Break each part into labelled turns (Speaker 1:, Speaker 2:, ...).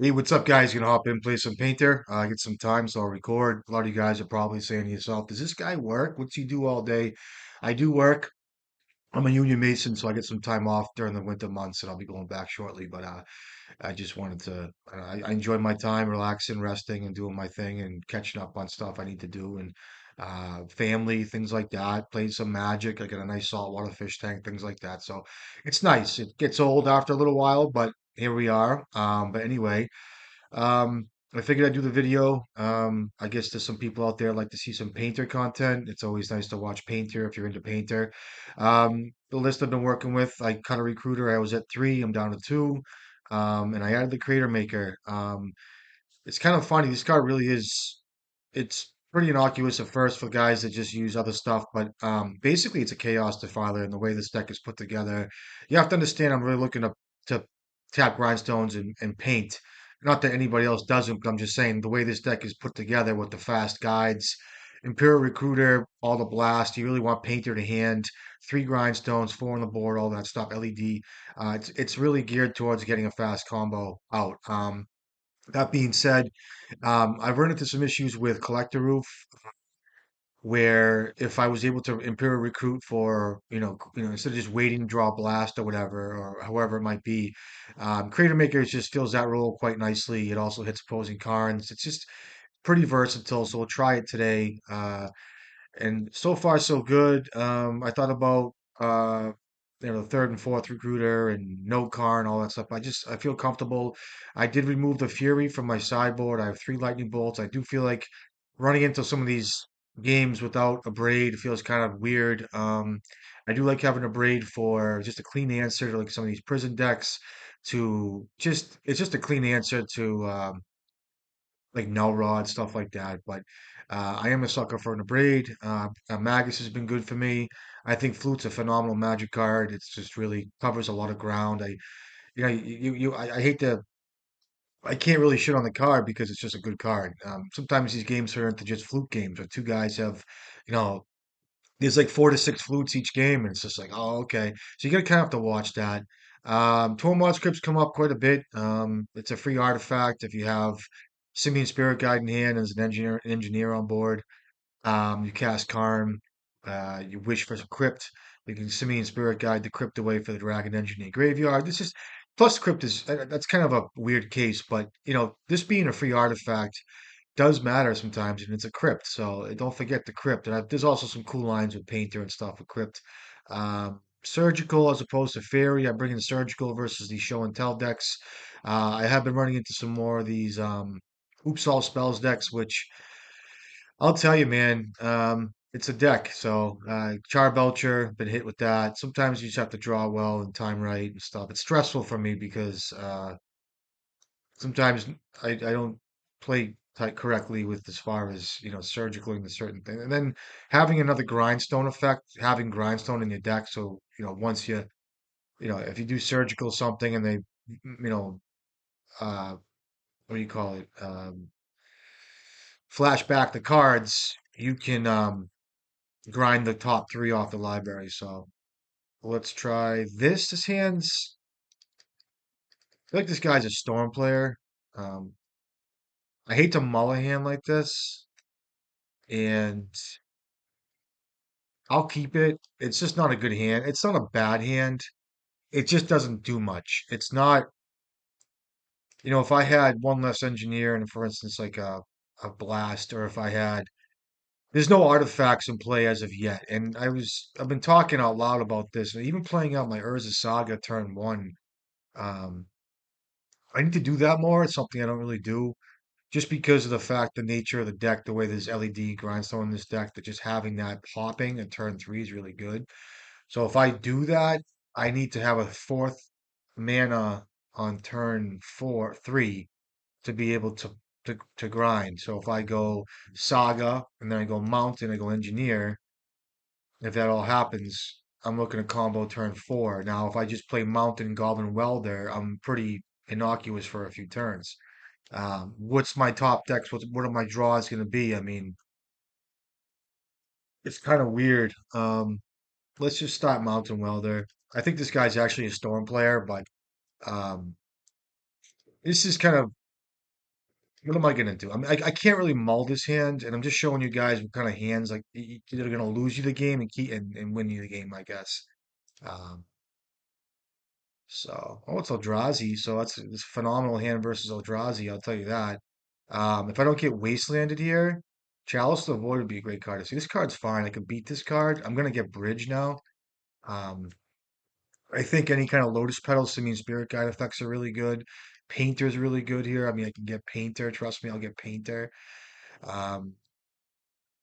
Speaker 1: Hey, what's up, guys? Gonna hop in, play some Painter. Get some time, so I'll record. A lot of you guys are probably saying to yourself, "Does this guy work? What's he do all day?" I do work. I'm a union mason, so I get some time off during the winter months, and I'll be going back shortly. But I just wanted to. I enjoy my time, relaxing, resting, and doing my thing, and catching up on stuff I need to do, and family, things like that. Played some Magic. I got a nice saltwater fish tank, things like that. So it's nice. It gets old after a little while, but here we are. But anyway. I figured I'd do the video. I guess there's some people out there like to see some Painter content. It's always nice to watch Painter if you're into Painter. The list I've been working with, I cut a recruiter. I was at three. I'm down to two. And I added the Cratermaker. It's kind of funny. This card really is. It's pretty innocuous at first for guys that just use other stuff, but basically it's a chaos defiler. And the way this deck is put together, you have to understand. I'm really looking to tap grindstones and paint. Not that anybody else doesn't, but I'm just saying the way this deck is put together with the fast guides, Imperial Recruiter, all the blast. You really want painter to hand, three grindstones, four on the board, all that stuff. LED. It's really geared towards getting a fast combo out. That being said, I've run into some issues with Collector Roof where if I was able to Imperial Recruit for, instead of just waiting to draw a blast or whatever, or however it might be, Crater Maker just fills that role quite nicely. It also hits opposing cards. It's just pretty versatile, so we'll try it today. And so far so good. I thought about the third and fourth recruiter and no car and all that stuff. I feel comfortable. I did remove the Fury from my sideboard. I have three lightning bolts. I do feel like running into some of these games without a braid feels kind of weird. I do like having a braid for just a clean answer to like some of these prison decks. It's just a clean answer to like null rod stuff like that. But I am a sucker for an braid. Magus has been good for me. I think Flute's a phenomenal Magic card. It's just really covers a lot of ground. I hate to. I can't really shit on the card because it's just a good card. Sometimes these games turn into just flute games, where two guys have, you know, there's like four to six flutes each game, and it's just like, oh, okay. So you gotta kind of have to watch that. Tormod scripts come up quite a bit. It's a free artifact if you have Simian Spirit Guide in hand as an engineer on board. You cast Karn, you wish for some crypt. You can Simian Spirit Guide the crypt away for the Dragon Engineer graveyard. This is plus crypt is that's kind of a weird case, but this being a free artifact does matter sometimes, and it's a crypt, so don't forget the crypt. And there's also some cool lines with Painter and stuff with crypt. Surgical as opposed to fairy. I'm bringing surgical versus these show and tell decks. I have been running into some more of these oops all spells decks, which I'll tell you, man. It's a deck, so Charbelcher been hit with that. Sometimes you just have to draw well and time right and stuff. It's stressful for me because sometimes I don't play tight correctly with as far as surgical into certain things, and then having another grindstone effect, having grindstone in your deck. So once if you do surgical something and they you know uh what do you call it flash back the cards, you can grind the top three off the library. So let's try this. This hand's I feel like this guy's a storm player. Um, I hate to mull a hand like this, and I'll keep it. It's just not a good hand. It's not a bad hand. It just doesn't do much. It's not, if I had one less engineer and for instance like a blast, or if I had there's no artifacts in play as of yet. And I've been talking out loud about this, and even playing out my Urza Saga turn one. Um, I need to do that more. It's something I don't really do. Just because of the fact, the nature of the deck, the way there's LED grindstone in this deck, that just having that popping at turn three is really good. So if I do that, I need to have a fourth mana on turn three to be able to grind. So if I go Saga and then I go Mountain, I go Engineer, if that all happens, I'm looking at combo turn four. Now, if I just play Mountain Goblin Welder, I'm pretty innocuous for a few turns. What's my top decks? What are my draws going to be? I mean, it's kind of weird. Let's just start Mountain Welder. I think this guy's actually a Storm player, but um, this is kind of. What am I gonna do? I mean, I can't really mull this hand, and I'm just showing you guys what kind of hands like that are gonna lose you the game and keep and win you the game, I guess. Um, oh, it's Eldrazi, so it's a phenomenal hand versus Eldrazi, I'll tell you that. If I don't get Wastelanded here, Chalice to the Void would be a great card. See, this card's fine. I can beat this card. I'm gonna get Bridge now. Um, I think any kind of Lotus Petals, Simian Spirit Guide effects are really good. Painter's really good here. I mean, I can get Painter. Trust me, I'll get Painter. Um,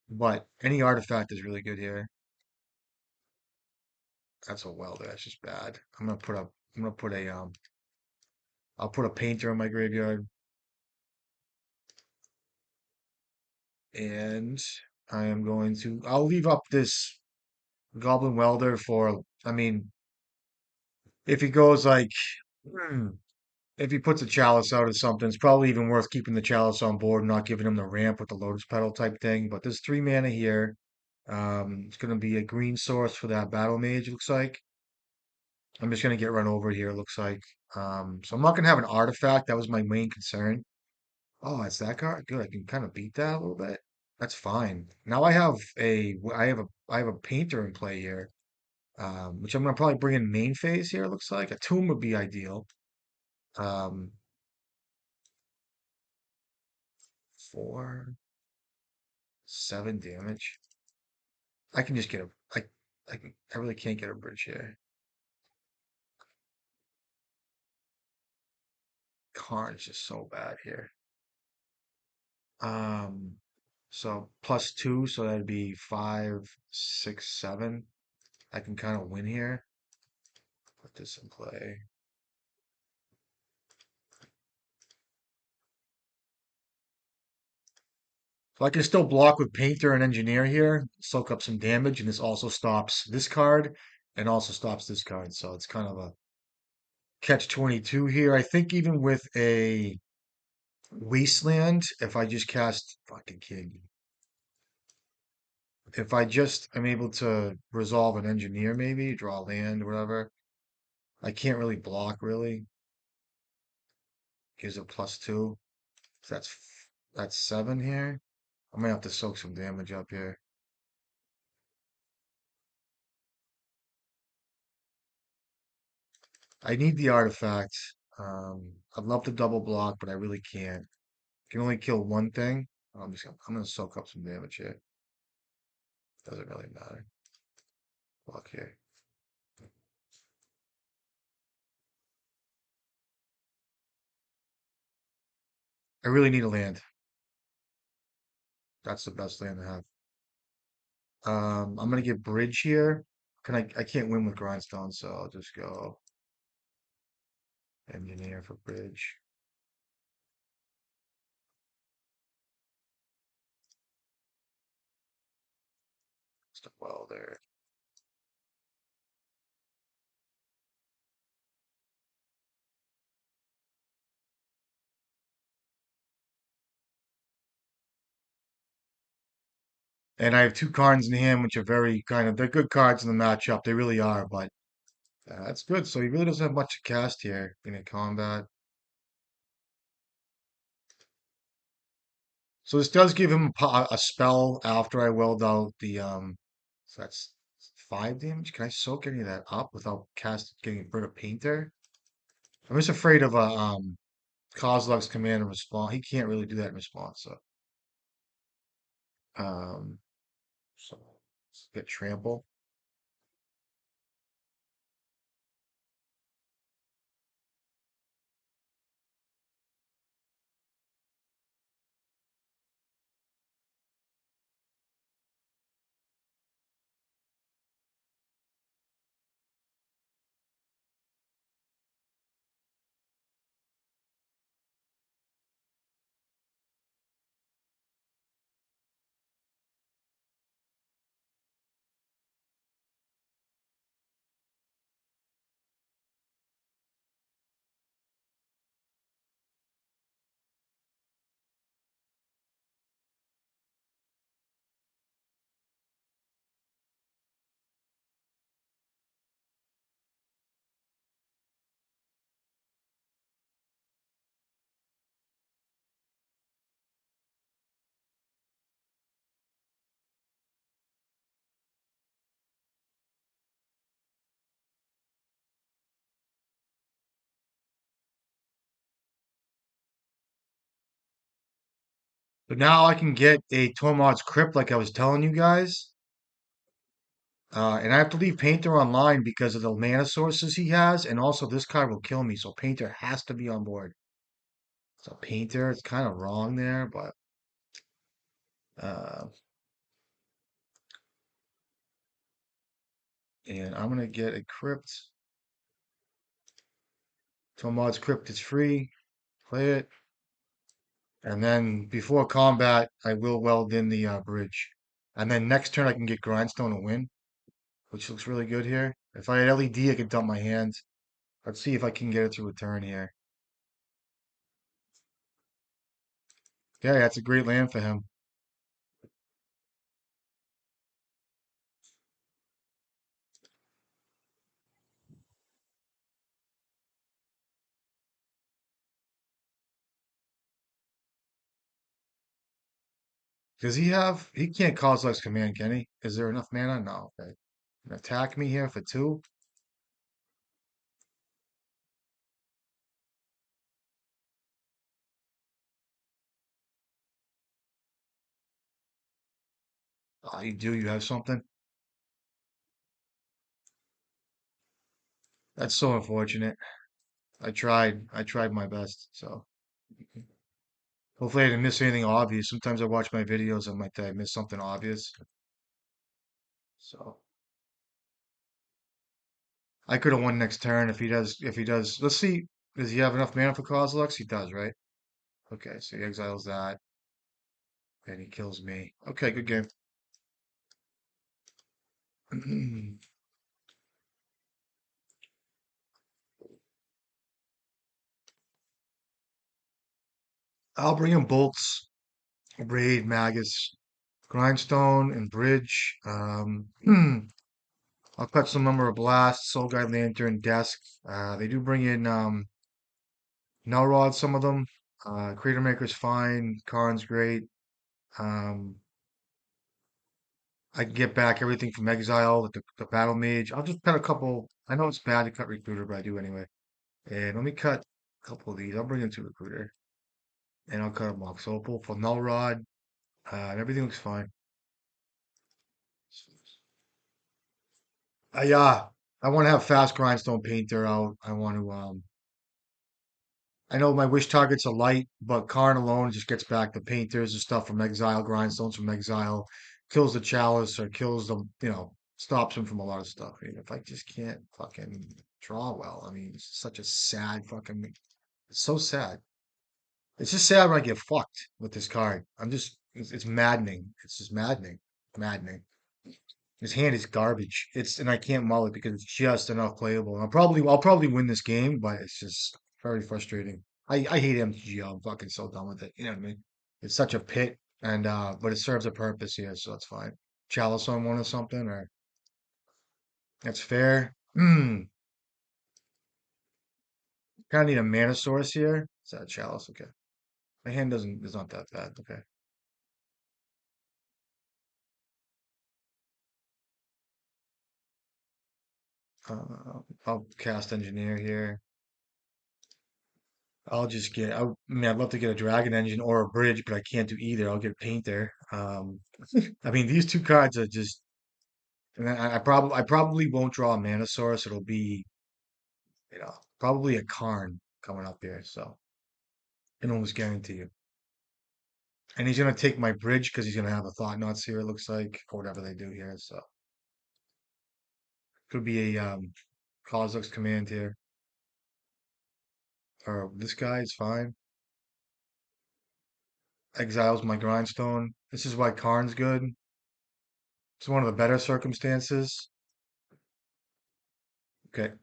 Speaker 1: but any artifact is really good here. That's a welder. That's just bad. I'm gonna put a I'll put a Painter in my graveyard, and I'll leave up this Goblin Welder for. I mean, if he goes like. hmm, if he puts a chalice out or something, it's probably even worth keeping the chalice on board and not giving him the ramp with the lotus petal type thing. But there's 3 mana here. It's gonna be a green source for that battle mage, it looks like. I'm just gonna get run over here, it looks like. So I'm not gonna have an artifact. That was my main concern. Oh, it's that card? Good. I can kind of beat that a little bit. That's fine. Now I have a painter in play here. Which I'm gonna probably bring in main phase here, it looks like. A tomb would be ideal. Um, 4, 7 damage. I can just get a I really can't get a bridge here. Karn is just so bad here. Um so +2, so that'd be 5, 6, 7. I can kind of win here. Put this in play. So I can still block with Painter and Engineer here, soak up some damage, and this also stops this card and also stops this card. So it's kind of a catch 22 here. I think even with a Wasteland, if I just cast fucking King, if I just am able to resolve an engineer, maybe draw land or whatever, I can't really block really. Gives it +2. So that's 7 here. I'm gonna have to soak some damage up here. I need the artifact. I'd love to double block, but I really can't. Can only kill one thing. I'm gonna soak up some damage here. Doesn't really matter. Block here. I really need a land. That's the best land to have. I'm gonna get bridge here. I can't win with grindstone, so I'll just go engineer for bridge. Just a welder. And I have 2 cards in hand, which are they're good cards in the matchup. They really are, but that's good. So he really doesn't have much to cast here in a combat. So this does give him a spell after I weld out so that's 5 damage. Can I soak any of that up without getting rid of Painter? I'm just afraid of Kozlov's command and response. He can't really do that in response, um, so let's get trample. But now I can get a Tormod's Crypt like I was telling you guys. And I have to leave Painter online because of the mana sources he has, and also this card will kill me, so Painter has to be on board. So Painter, it's kind of wrong there, but uh, and I'm gonna get a Crypt. Tormod's Crypt is free. Play it, and then before combat, I will weld in the bridge, and then next turn I can get Grindstone to win, which looks really good here. If I had LED, I could dump my hand. Let's see if I can get it to return here. Yeah, that's a great land for him. Does he have? He can't cause Lex command, can he? Is there enough mana? No. Okay. Attack me here for two. Oh, you do. You have something. That's so unfortunate. I tried. I tried my best. So hopefully I didn't miss anything obvious. Sometimes I watch my videos. I might think I missed something obvious. So I could have won next turn if he does. If he does, let's see. Does he have enough mana for Kozilek? He does, right? Okay, so he exiles that, and he kills me. Okay, good game. I'll bring him bolts, raid, magus, grindstone, and bridge. I'll cut some number of blasts, soul guide lantern, desk. They do bring in null rod, some of them. Cratermaker's fine. Karn's great. Um, I can get back everything from exile with the battle mage. I'll just cut a couple. I know it's bad to cut recruiter, but I do anyway. And let me cut a couple of these. I'll bring in two recruiter, and I'll cut a mox opal for null rod. And everything looks fine. I want to have fast grindstone painter out. I want to I know my wish target's a light, but Karn alone just gets back the painters and stuff from exile, grindstones from exile, kills the chalice or kills the, stops him from a lot of stuff. I mean, if I just can't fucking draw well, I mean, it's such a sad fucking, it's so sad. It's just sad when I get fucked with this card. It's maddening. It's just maddening, maddening. His hand is garbage. And I can't mull it because it's just enough playable. And I'll probably win this game, but it's just very frustrating. I hate MTGO. I'm fucking so done with it. You know what I mean? It's such a pit, and but it serves a purpose here, so that's fine. Chalice on one or something, or that's fair. Kind of need a mana source here. Is that a chalice? Okay. My hand doesn't is not that bad. Okay. I'll cast engineer here. I mean, I'd love to get a dragon engine or a bridge, but I can't do either. I'll get a painter. I mean, these two cards are just, and I probably won't draw a mana source. It'll be, probably a Karn coming up here. So I can almost guarantee you. And he's gonna take my bridge because he's gonna have a thought knots here. It looks like, or whatever they do here. So could be a Kozilek's command here, or this guy is fine. Exiles my grindstone. This is why Karn's good. It's one of the better circumstances. Okay.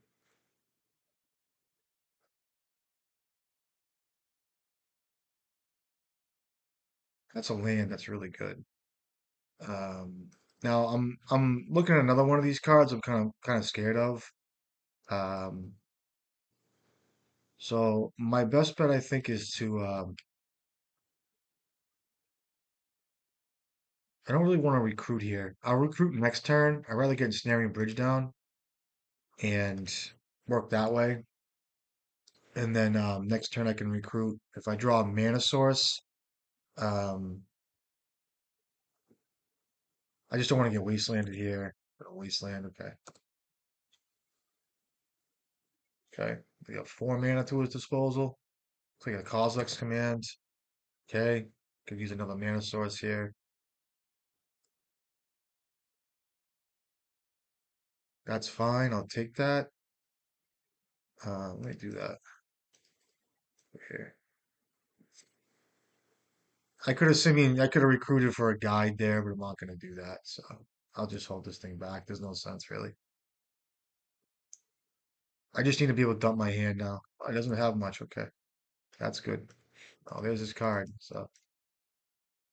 Speaker 1: That's a land that's really good. Um, Now I'm looking at another one of these cards. I'm kind of scared of. Um, so my best bet I think is to I don't really want to recruit here. I'll recruit next turn. I'd rather get Ensnaring Bridge down and work that way. And then next turn I can recruit. If I draw a mana source, Um, I just don't want to get wastelanded here. Wasteland, okay. Okay. We got 4 mana to his disposal. So we got a Kozilek's command. Okay. Could use another mana source here. That's fine. I'll take that. Let me do that here. I could have recruited for a guide there, but I'm not going to do that. So I'll just hold this thing back. There's no sense really. I just need to be able to dump my hand now. Oh, it doesn't have much. Okay. That's good. Oh, there's his card. So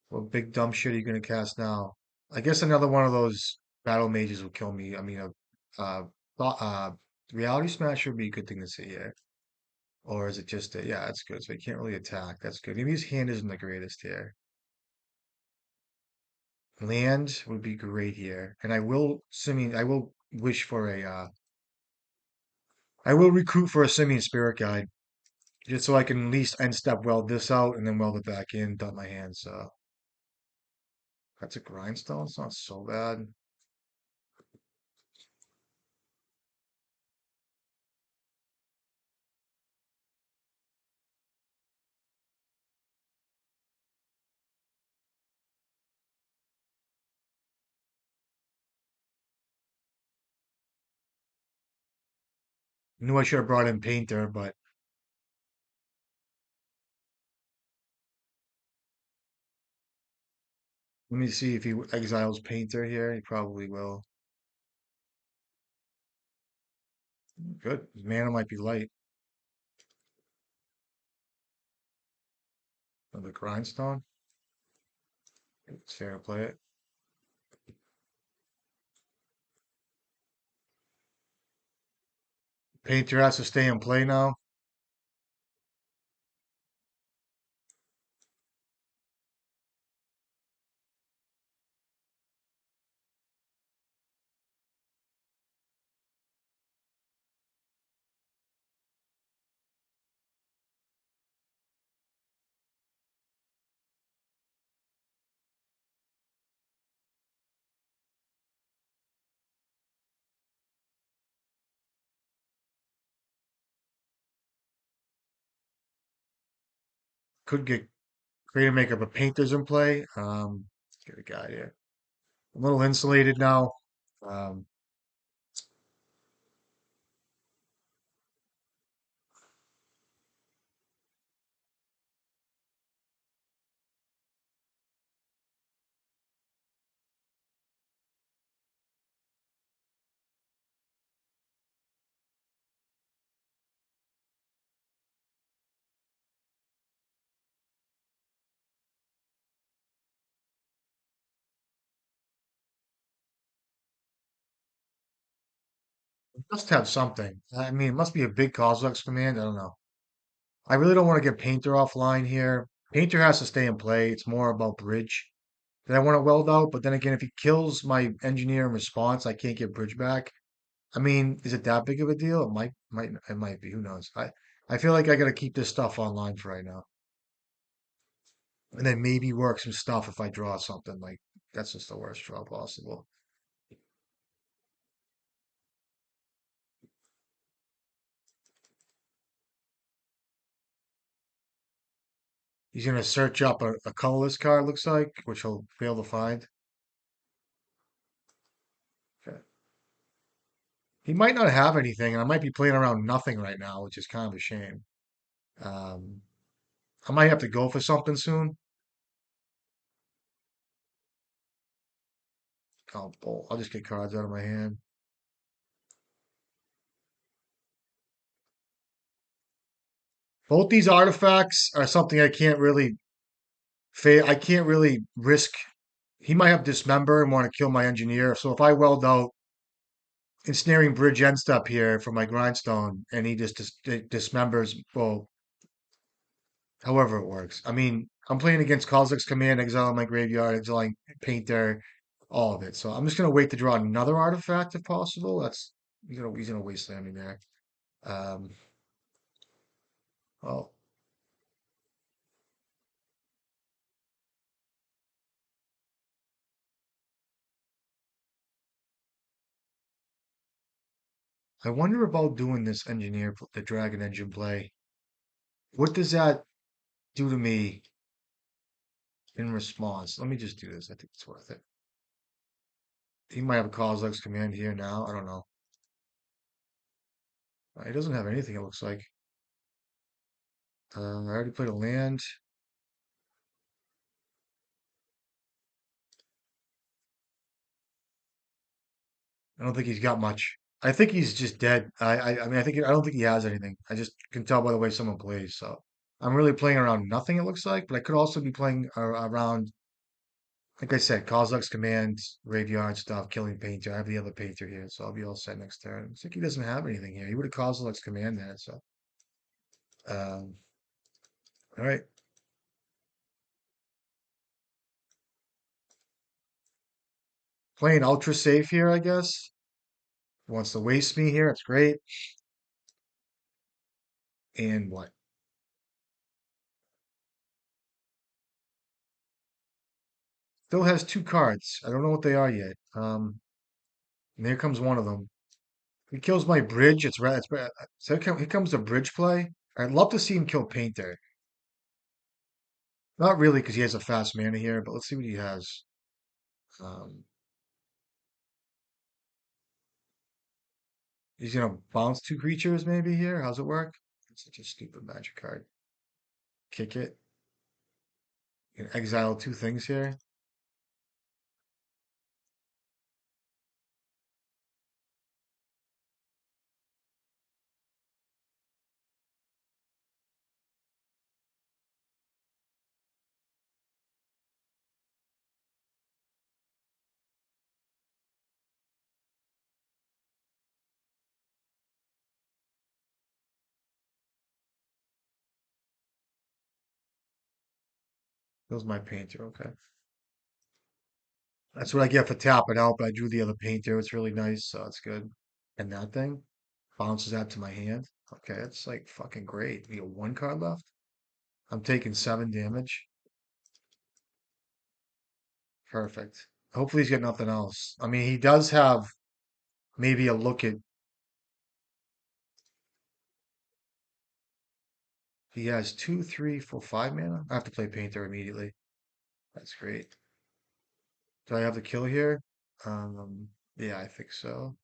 Speaker 1: what big dumb shit are you going to cast now? I guess another one of those battle mages will kill me. I mean, uh, uh, reality smash would be a good thing to see here. Or is it just a, yeah, that's good. So he can't really attack. That's good. Maybe his hand isn't the greatest here. Land would be great here. And assuming I will wish for I will recruit for a Simian Spirit Guide. Just so I can at least end step weld this out and then weld it back in, dump my hand. So that's a grindstone. It's not so bad. Knew I should have brought in Painter, but let me see if he exiles Painter here. He probably will. Good. His mana might be light. Another grindstone. It's fair to play it. Painter has to stay in play now. Could get Cratermaker, but Painter's in play. Let's get a guy here. I'm a little insulated now. Um, must have something. I mean, it must be a big Kozilek's command. I don't know. I really don't want to get Painter offline here. Painter has to stay in play. It's more about bridge that I want to weld out. But then again, if he kills my engineer in response, I can't get bridge back. I mean, is it that big of a deal? It might be. Who knows? I feel like I got to keep this stuff online for right now, and then maybe work some stuff if I draw something. Like that's just the worst draw possible. He's gonna search up a colorless card, looks like, which he'll fail to find. Okay. He might not have anything, and I might be playing around nothing right now, which is kind of a shame. Um, I might have to go for something soon. I'll just get cards out of my hand. Both these artifacts are something I can't really risk. He might have dismember and want to kill my engineer. So if I weld out ensnaring bridge end step here for my grindstone, and he just dismembers, well, however it works. I mean, I'm playing against Kozilek's command, exile my graveyard, exiling Painter, all of it. So I'm just gonna wait to draw another artifact if possible. That's he's gonna wasteland me there. Um, well, I wonder about doing this the Dragon Engine play. What does that do to me in response? Let me just do this. I think it's worth it. He might have a Kozilek's command here now. I don't know. He doesn't have anything, it looks like. I already played a land. I don't think he's got much. I think he's just dead. I mean, I don't think he has anything. I just can tell by the way someone plays. So I'm really playing around nothing, it looks like, but I could also be playing around, like I said, Kozilek's command, graveyard stuff, killing painter. I have the other painter here, so I'll be all set next turn. It's like he doesn't have anything here. He would have Kozilek's command there, so. Um, all right. Playing ultra safe here, I guess. Wants to waste me here. It's great. And what? Still has two cards. I don't know what they are yet. And here comes one of them. He kills my bridge. It's red. It's red. So here comes the bridge play. I'd love to see him kill Painter. Not really, because he has a fast mana here, but let's see what he has. Um, he's gonna bounce two creatures maybe here. How's it work? It's such a stupid magic card. Kick it. You can exile two things here. Kills my Painter. Okay. That's what I get for tapping out, but I drew the other Painter. It's really nice, so it's good. And that thing bounces out to my hand. Okay, it's like fucking great. We got one card left. I'm taking 7 damage. Perfect. Hopefully he's got nothing else. I mean, he does have maybe a look at. He has 2, 3, 4, 5 mana. I have to play Painter immediately. That's great. Do I have the kill here? Yeah, I think so.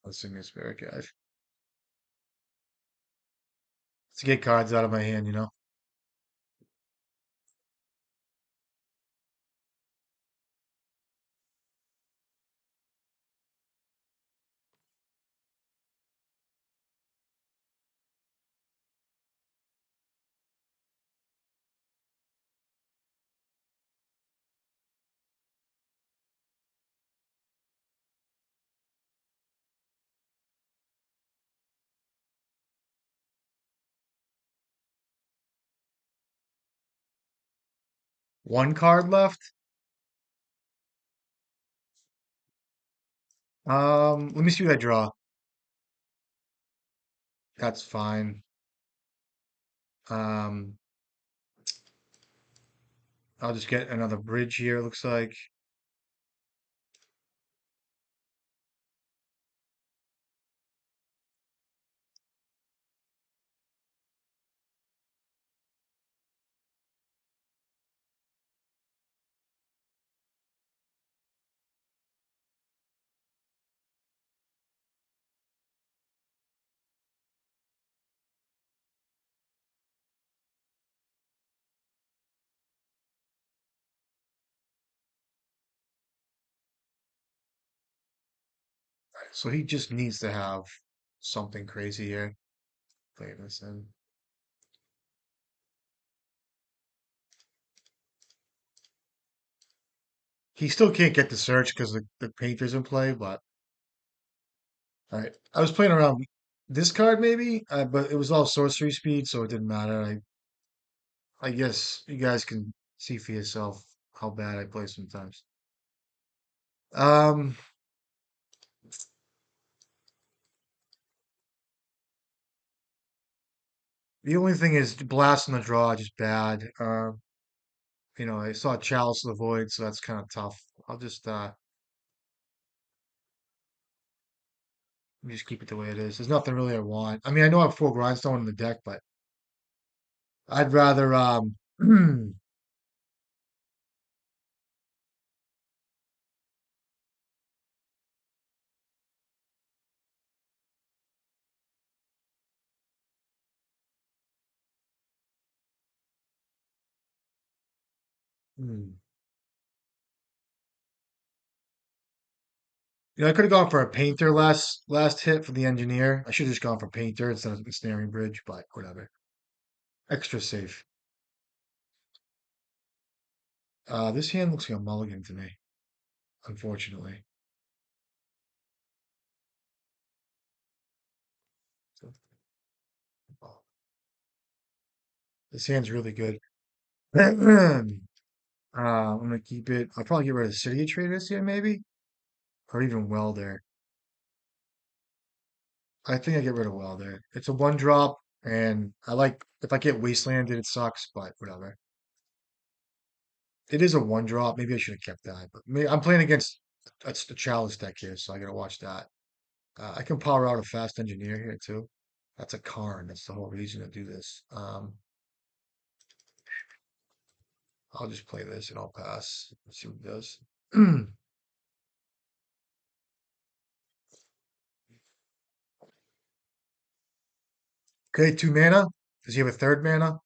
Speaker 1: Let's sing this spirit guide. Let's get cards out of my hand. 1 card left. Let me see what I draw. That's fine. Um, I'll just get another bridge here, looks like. So he just needs to have something crazy here. Play this in. He still can't get the search because the painter's in play, but All right. I was playing around this card maybe, but it was all sorcery speed, so it didn't matter. I guess you guys can see for yourself how bad I play sometimes. Um, the only thing is blast on the draw just bad. I saw Chalice of the Void, so that's kind of tough. I'll just keep it the way it is. There's nothing really I want. I mean, I know I have four grindstone in the deck, but I'd rather hmm. I could have gone for a painter last hit for the engineer. I should have just gone for painter instead of snaring bridge, but whatever. Extra safe. This hand looks like a mulligan to me, unfortunately. So, oh, this hand's really good. I'm gonna keep it. I'll probably get rid of City of Traders here, maybe, or even Welder. I think I get rid of Welder. It's a one drop, and I like if I get Wastelanded, it sucks, but whatever. It is a one drop. Maybe I should have kept that, but I'm playing against a Chalice deck here, so I gotta watch that. I can power out a fast engineer here too. That's a Karn. That's the whole reason to do this. I'll just play this and I'll pass. Let's see what it does. Okay, two mana. Does he have a third mana?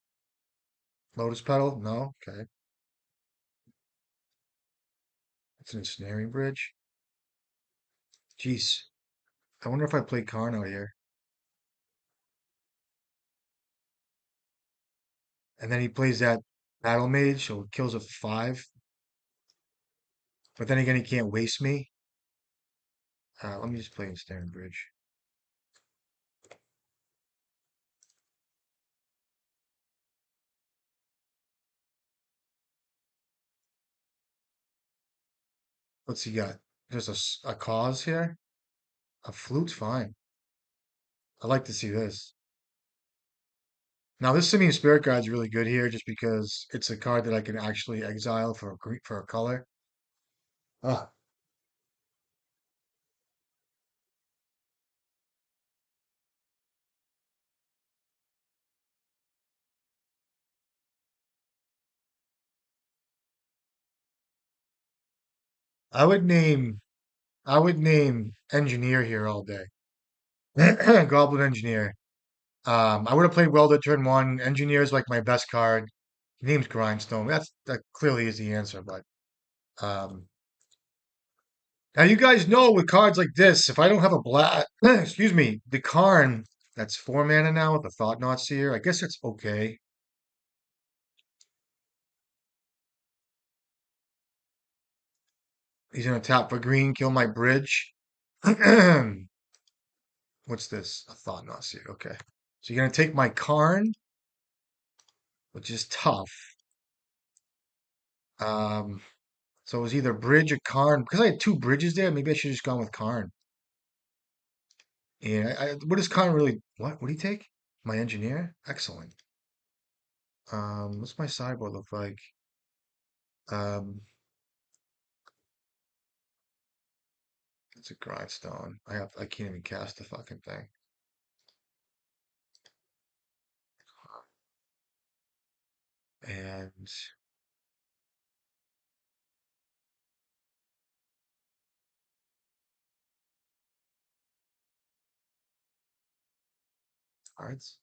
Speaker 1: Lotus Petal? No. Okay. It's an ensnaring bridge. Jeez. I wonder if I play Karn out here. And then he plays that Battle Mage, so it kills a five. But then again, he can't waste me. Let me just play ensnaring bridge. What's he got? There's a cause here. A flute's fine. I like to see this. Now, this Simian Spirit Guide is really good here just because it's a card that I can actually exile for for a color. Ah, I would name I would name Engineer here all day. Goblin Engineer. I would have played Welder turn one. Engineer is like my best card. Name's Grindstone. That clearly is the answer, but um now you guys know with cards like this, if I don't have a black excuse me, the Karn that's four mana now with the Thought Knot Seer, I guess it's okay. He's gonna tap for green, kill my bridge. What's this? A Thought Knot Seer. Okay. So you're gonna take my Karn, which is tough. Um, so it was either bridge or Karn. Because I had two bridges there, maybe I should have just gone with Karn. Yeah, what does Karn really what? What do you take? My engineer? Excellent. What's my sideboard look like? Um, it's a grindstone. I can't even cast the fucking thing. And cards.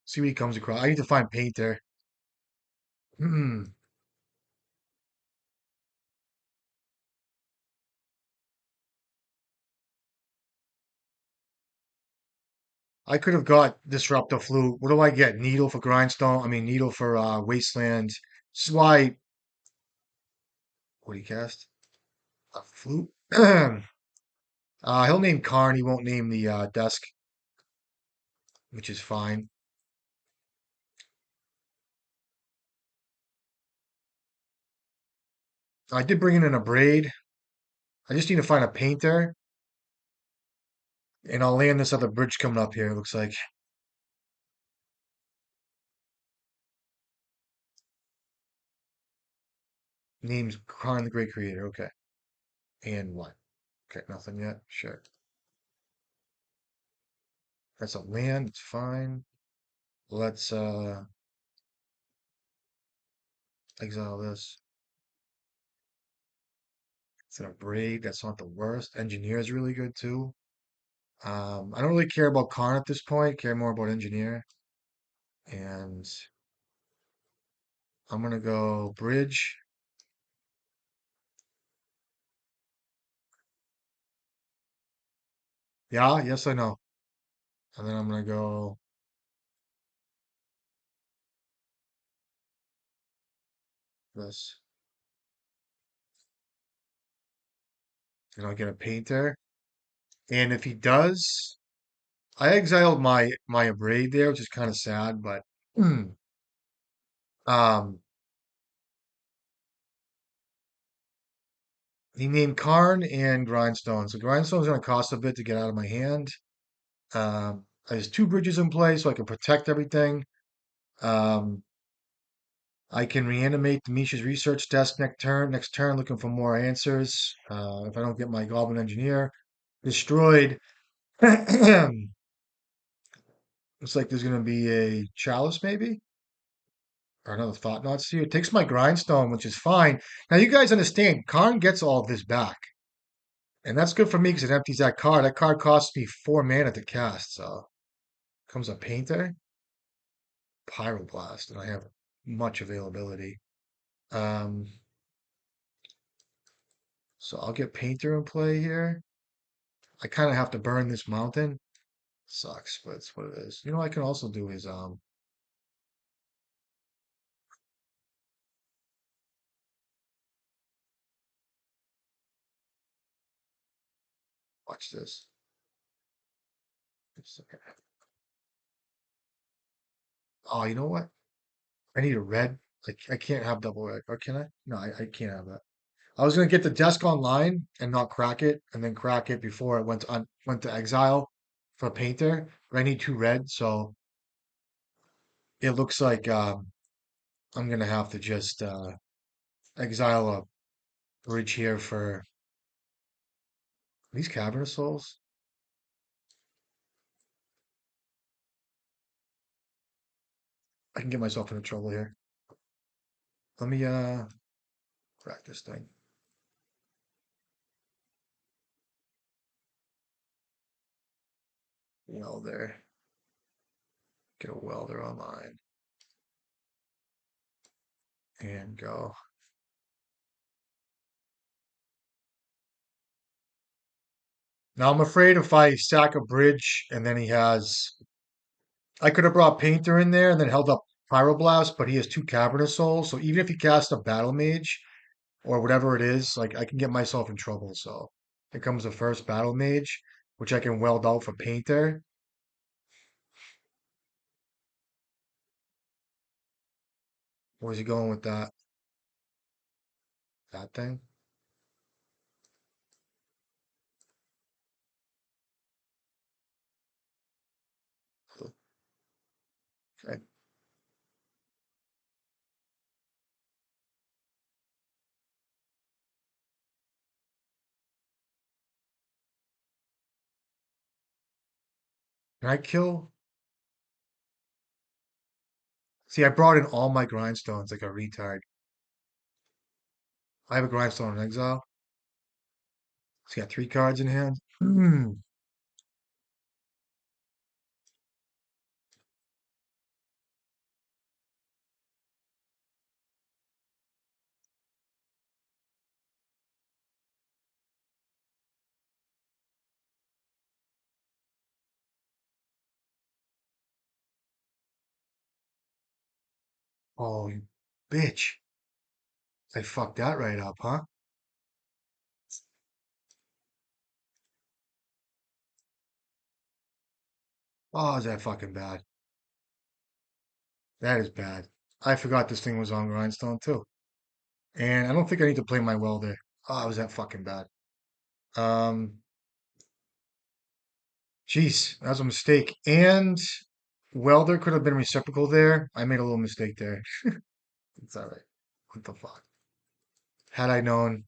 Speaker 1: See what he comes across. I need to find painter. Hmm. I could have got Disruptor Flute. What do I get? Needle for Grindstone. I mean, Needle for Wasteland. Swipe. What do you cast? A Flute? He'll name Karn. He won't name the desk, which is fine. I did bring in a Braid. I just need to find a Painter, and I'll land this other bridge coming up here, it looks like. Name's Karn the Great Creator. Okay. And what? Okay, nothing yet. Sure. That's a land. It's fine. Let's exile this. It's a Braid. That's not the worst. Engineer is really good too. I don't really care about Karn at this point. Care more about Engineer. And I'm gonna go Bridge. Yeah, yes, I know. And then I'm gonna go this. And I'll get a Painter. And if he does, I exiled my Abrade there, which is kind of sad, but um, he named Karn and Grindstone. So Grindstone's gonna cost a bit to get out of my hand. There's two bridges in play, so I can protect everything. Um, I can reanimate Demisha's research desk next turn, looking for more answers. If I don't get my Goblin Engineer destroyed, looks like there's gonna be a Chalice maybe. Or another Thought Knot Seer. It takes my Grindstone, which is fine. Now you guys understand, Karn gets all of this back. And that's good for me because it empties that card. That card costs me 4 mana to cast, so comes a Painter, Pyroblast, and I have much availability. Um, so I'll get Painter in play here. I kind of have to burn this mountain. Sucks, but it's what it is. You know what I can also do is watch this. Just a second. Oh, you know what? I need a red. I can't have double red. Or can I? No, I can't have that. I was gonna get the desk online and not crack it, and then crack it before it went to exile for Painter. But I need two red, so it looks like I'm gonna have to just exile a bridge here for these Cavern Souls. I can get myself into trouble here. Let me crack this thing. Welder. Get a welder online and go. Now I'm afraid if I stack a bridge and then he has I could have brought Painter in there and then held up Pyroblast, but he has two Cavernous Souls, so even if he casts a Battle Mage or whatever it is, like I can get myself in trouble. So here comes the first Battle Mage, which I can weld out for Painter. Where's he going with that? That thing? Okay. Can I kill? See, I brought in all my grindstones like a retard. I have a grindstone in exile. He's got three cards in hand. Oh, you bitch. I fucked that right up, huh? Oh, is that fucking bad? That is bad. I forgot this thing was on grindstone too. And I don't think I need to play my welder. Oh, was that fucking bad? Um, Jeez, that was a mistake. And welder could have been reciprocal there. I made a little mistake there. It's all right. What the fuck? Had I known,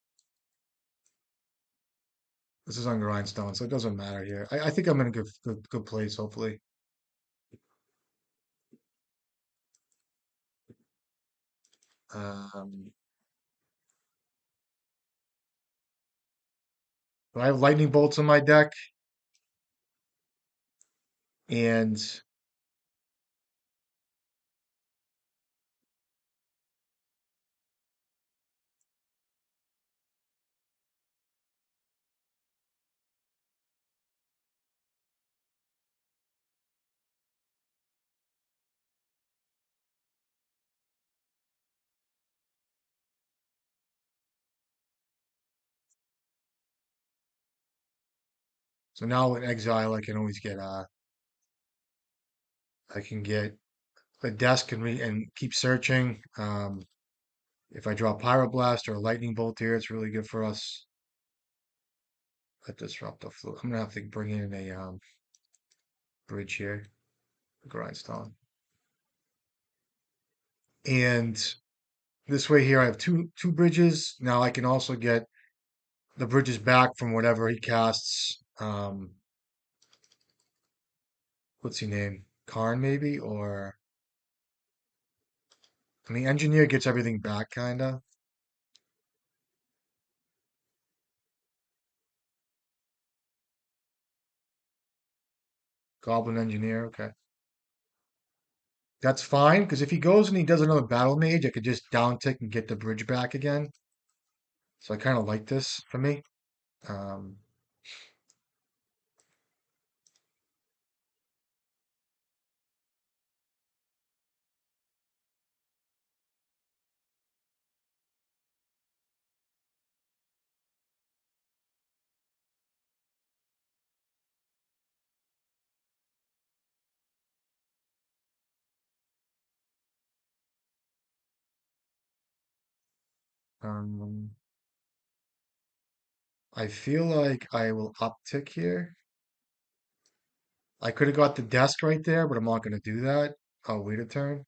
Speaker 1: this is on grindstone, so it doesn't matter here. I think I'm in a good place, hopefully. Um, but I have lightning bolts on my deck, and so now in exile, I can always get I can get a desk and keep searching. If I draw Pyroblast or a Lightning Bolt here, it's really good for us. Let disrupt the flow. I'm gonna have to bring in a bridge here, a grindstone, and this way here I have two bridges. Now I can also get the bridges back from whatever he casts. What's he name? Karn maybe, or I mean, engineer gets everything back kinda. Goblin engineer, okay. That's fine, because if he goes and he does another battle mage, I could just down tick and get the bridge back again. So I kind of like this for me. Um, um, I feel like I will uptick here. I could have got the desk right there, but I'm not going to do that. I'll wait a turn.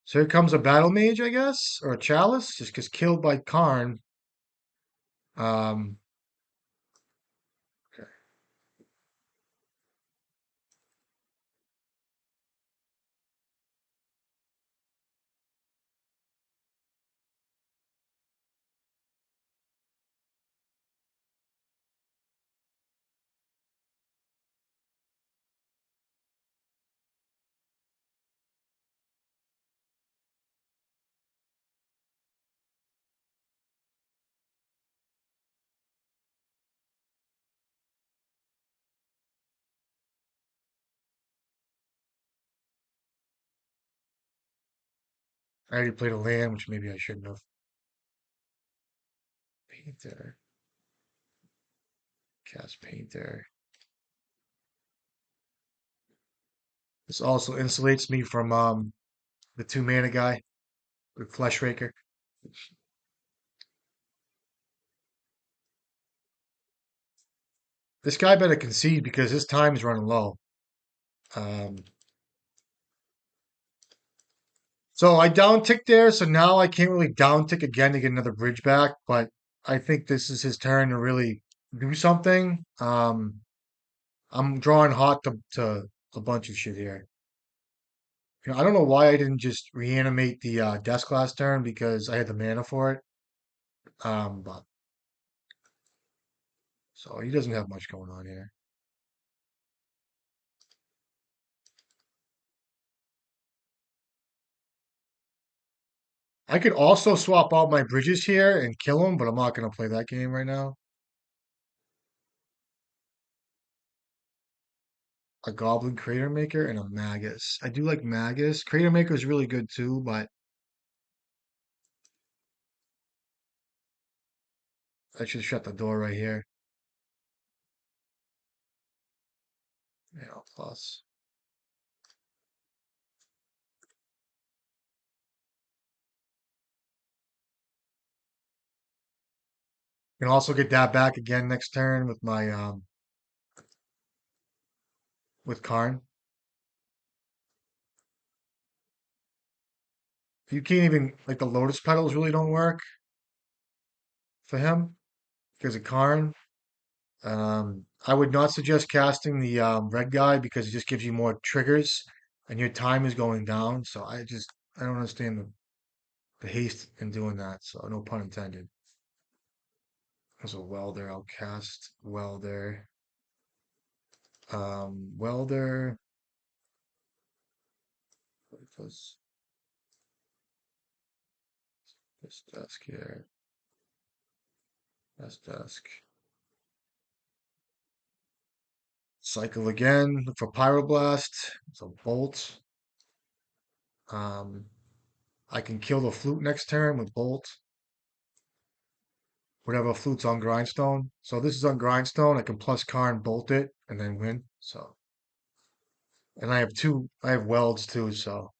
Speaker 1: So here comes a battle mage, I guess, or a chalice, just because killed by Karn. Um, okay. I already played a land, which maybe I shouldn't have. Painter, cast painter. This also insulates me from the two mana guy, the Fleshraker. This guy better concede because his time is running low. Um, so I down tick there, so now I can't really down tick again to get another bridge back, but I think this is his turn to really do something. I'm drawing hot to a bunch of shit here. I don't know why I didn't just reanimate the desk last turn because I had the mana for it. But so he doesn't have much going on here. I could also swap out my bridges here and kill them, but I'm not gonna play that game right now. A Goblin Cratermaker and a Magus. I do like Magus. Cratermaker is really good too, but I should shut the door right here. Yeah, plus. Can also get that back again next turn with my with Karn. You can't even like the Lotus Petals really don't work for him because of Karn. I would not suggest casting the red guy because it just gives you more triggers and your time is going down. So I don't understand the haste in doing that. So no pun intended. As a welder, I'll cast welder. Welder. This this desk here. This desk. Cycle again for Pyroblast. It's a bolt. Um, I can kill the flute next turn with bolt. Whatever flute's on grindstone. So this is on grindstone. I can plus Karn bolt it and then win. So and I have welds too. So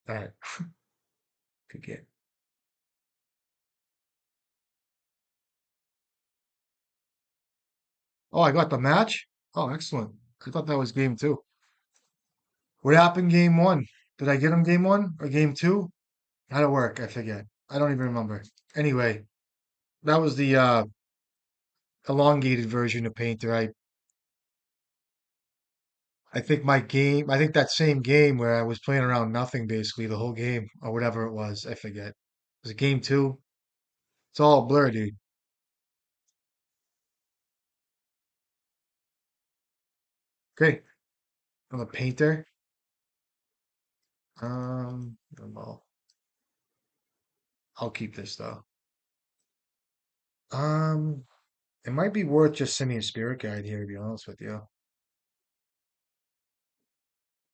Speaker 1: all right, good game. Oh, I got the match. Oh, excellent. I thought that was game two. What happened game one? Did I get him game one or game two? How'd it work? I forget. I don't even remember. Anyway, that was the elongated version of Painter. I think that same game where I was playing around nothing basically the whole game or whatever it was, I forget. Was it game two? It's all blurred, dude. Great. I'm a painter. Well, I'll keep this though. Um, it might be worth just sending a spirit guide here, to be honest with you.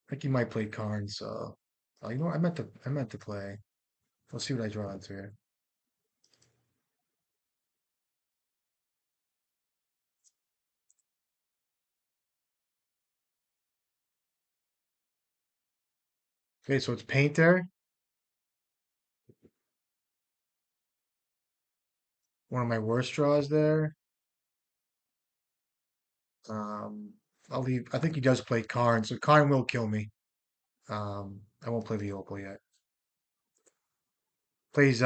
Speaker 1: I think you might play Karn, so you know what? I meant to play. Let's see what I draw into here. Okay, so it's painter. One of my worst draws there. Um, I'll leave. I think he does play Karn, so Karn will kill me. I won't play the Opal yet. Plays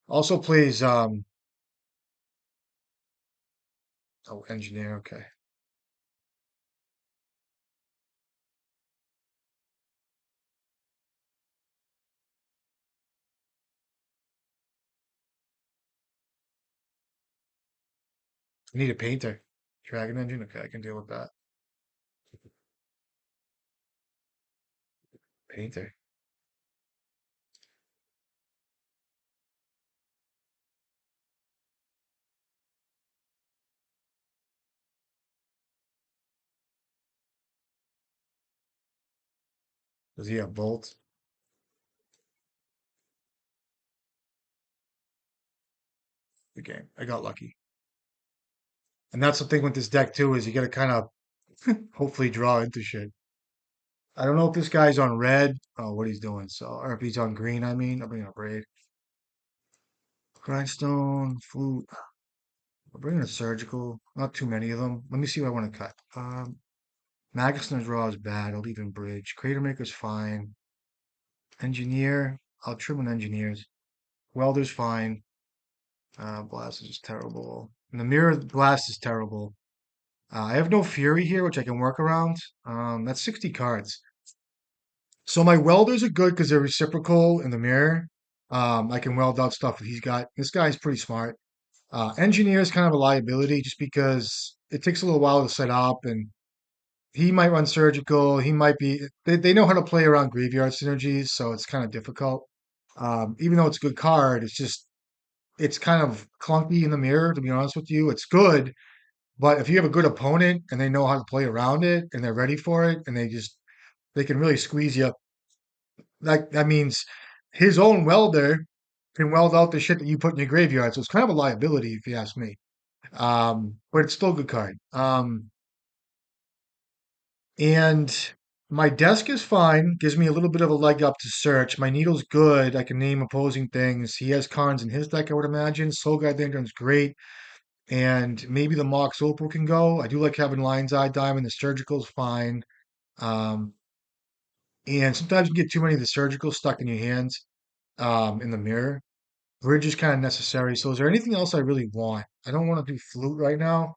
Speaker 1: also plays oh engineer, okay. I need a painter. Dragon engine, okay, I can deal with that. Painter. Does he have bolt? the game. I got lucky. And that's the thing with this deck too, is you gotta kind of hopefully draw into shit. I don't know if this guy's on red. Oh, what he's doing. So, or if he's on green, I mean. I'll bring up raid. Grindstone, flute. I'll bring in a surgical. Not too many of them. Let me see what I want to cut. Magisner's Raw is bad. I'll leave in bridge. Cratermaker's fine. Engineer. I'll trim an engineers. Welder's fine. Blast is just terrible. And the mirror blast is terrible. I have no fury here, which I can work around. That's 60 cards. So my welders are good because they're reciprocal in the mirror. I can weld out stuff that he's got. This guy's pretty smart. Engineer is kind of a liability just because it takes a little while to set up, and he might run surgical. He might be. They know how to play around graveyard synergies, so it's kind of difficult. Even though it's a good card, it's kind of clunky in the mirror. To be honest with you, it's good, but if you have a good opponent and they know how to play around it and they're ready for it, and they can really squeeze you. That means his own welder can weld out the shit that you put in your graveyard. So it's kind of a liability, if you ask me. But it's still a good card. And my desk is fine, gives me a little bit of a leg up to search. My needle's good. I can name opposing things. He has cards in his deck, I would imagine. Soul Guide Lantern's great. And maybe the Mox Opal can go. I do like having Lion's Eye Diamond. The Surgical's fine. Um, and sometimes you get too many of the Surgicals stuck in your hands in the mirror. Bridge is kind of necessary. So is there anything else I really want? I don't want to do flute right now.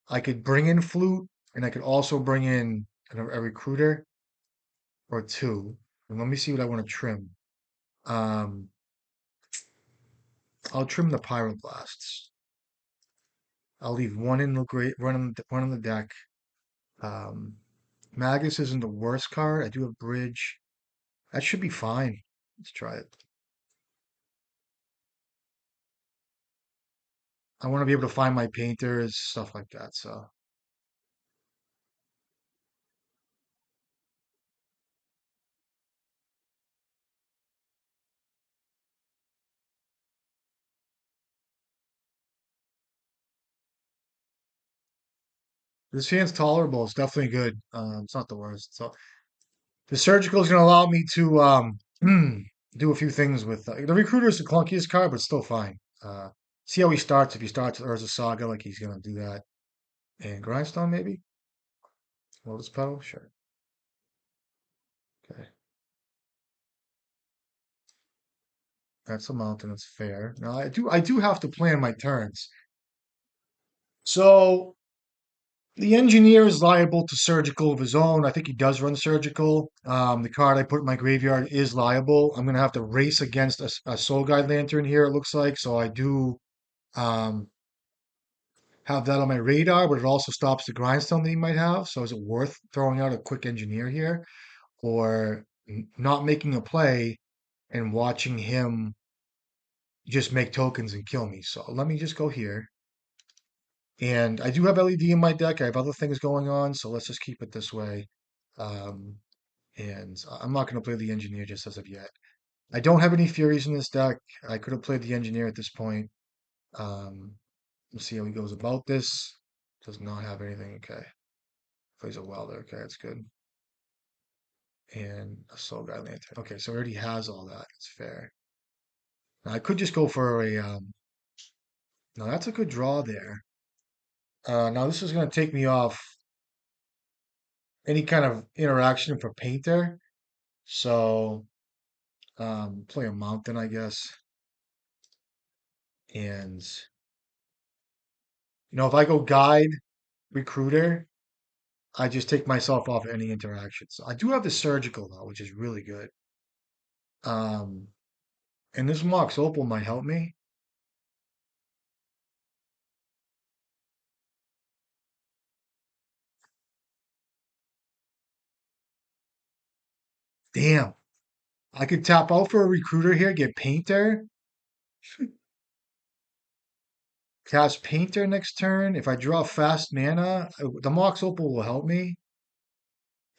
Speaker 1: I could bring in flute, and I could also bring in a recruiter or two. And let me see what I want to trim. Um, I'll trim the pyroblasts. I'll leave one in the great one on the deck. Um, Magus isn't the worst card. I do have bridge. That should be fine. Let's try it. I want to be able to find my painters, stuff like that. So this hand's tolerable. It's definitely good. It's not the worst. So the surgical is going to allow me to do a few things with the recruiter is the clunkiest card, but still fine. See how he starts. If he starts with Urza Saga, like he's going to do that. And Grindstone, maybe? Lotus Petal? Sure. Okay. That's a mountain. That's fair. Now I do have to plan my turns. So the engineer is liable to surgical of his own. I think he does run surgical. The card I put in my graveyard is liable. I'm gonna have to race against a Soul Guide Lantern here, it looks like. So I do um, have that on my radar, but it also stops the grindstone that he might have. So is it worth throwing out a quick engineer here or not making a play and watching him just make tokens and kill me? So let me just go here. And I do have LED in my deck. I have other things going on, so let's just keep it this way. Um, and I'm not going to play the engineer just as of yet. I don't have any Furies in this deck. I could have played the engineer at this point. Um, let's see how he goes about this. Does not have anything. Okay. Plays a welder. Okay, that's good. And a Soul Guy Lantern. Okay, so already has all that. It's fair. Now, I could just go for a. No, that's a good draw there. Now this is going to take me off any kind of interaction for Painter. So play a mountain, I guess. And if I go guide recruiter, I just take myself off any interactions. I do have the surgical though, which is really good. Um, and this Mox Opal might help me. Damn, I could tap out for a recruiter here, get Painter, cast Painter next turn. If I draw fast mana, the Mox Opal will help me.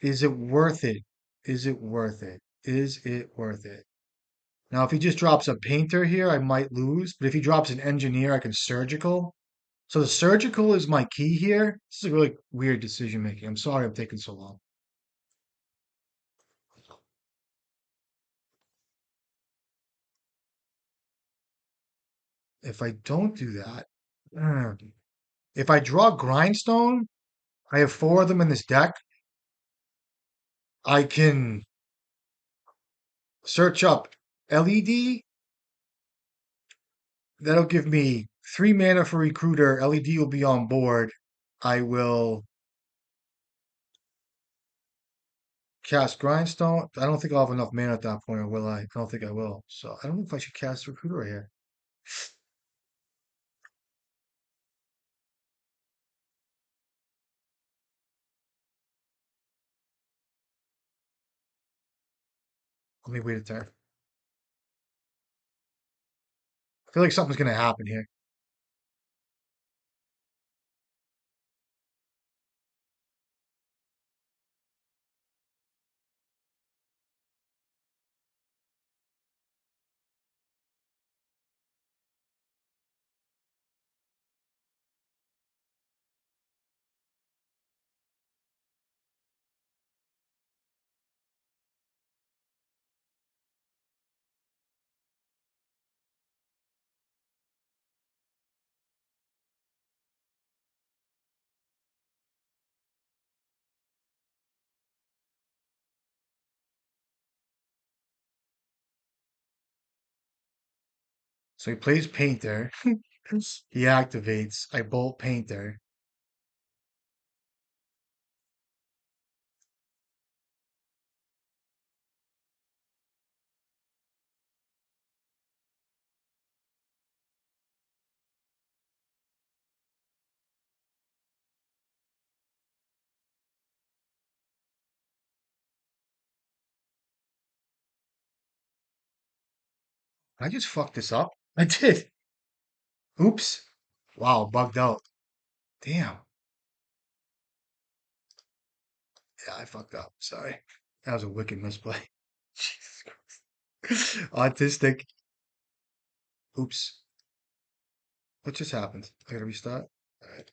Speaker 1: Is it worth it? Is it worth it? Is it worth it? Now, if he just drops a painter here, I might lose. But if he drops an engineer, I can surgical. So the surgical is my key here. This is a really weird decision making. I'm sorry I'm taking so long. If I don't do that, if I draw grindstone, I have four of them in this deck. I can search up LED. That'll give me 3 mana for Recruiter. LED will be on board. I will cast Grindstone. I don't think I'll have enough mana at that point, or will I? I don't think I will. So I don't know if I should cast Recruiter right here. Let me wait a turn. I feel like something's gonna happen here. So he plays Painter. He activates. I bolt Painter. I just fucked this up. I did. Oops. Wow, bugged out. Damn. Yeah, I fucked up. Sorry. That was a wicked misplay. Jesus Christ. Autistic. Oops. What just happened? I gotta restart. All right.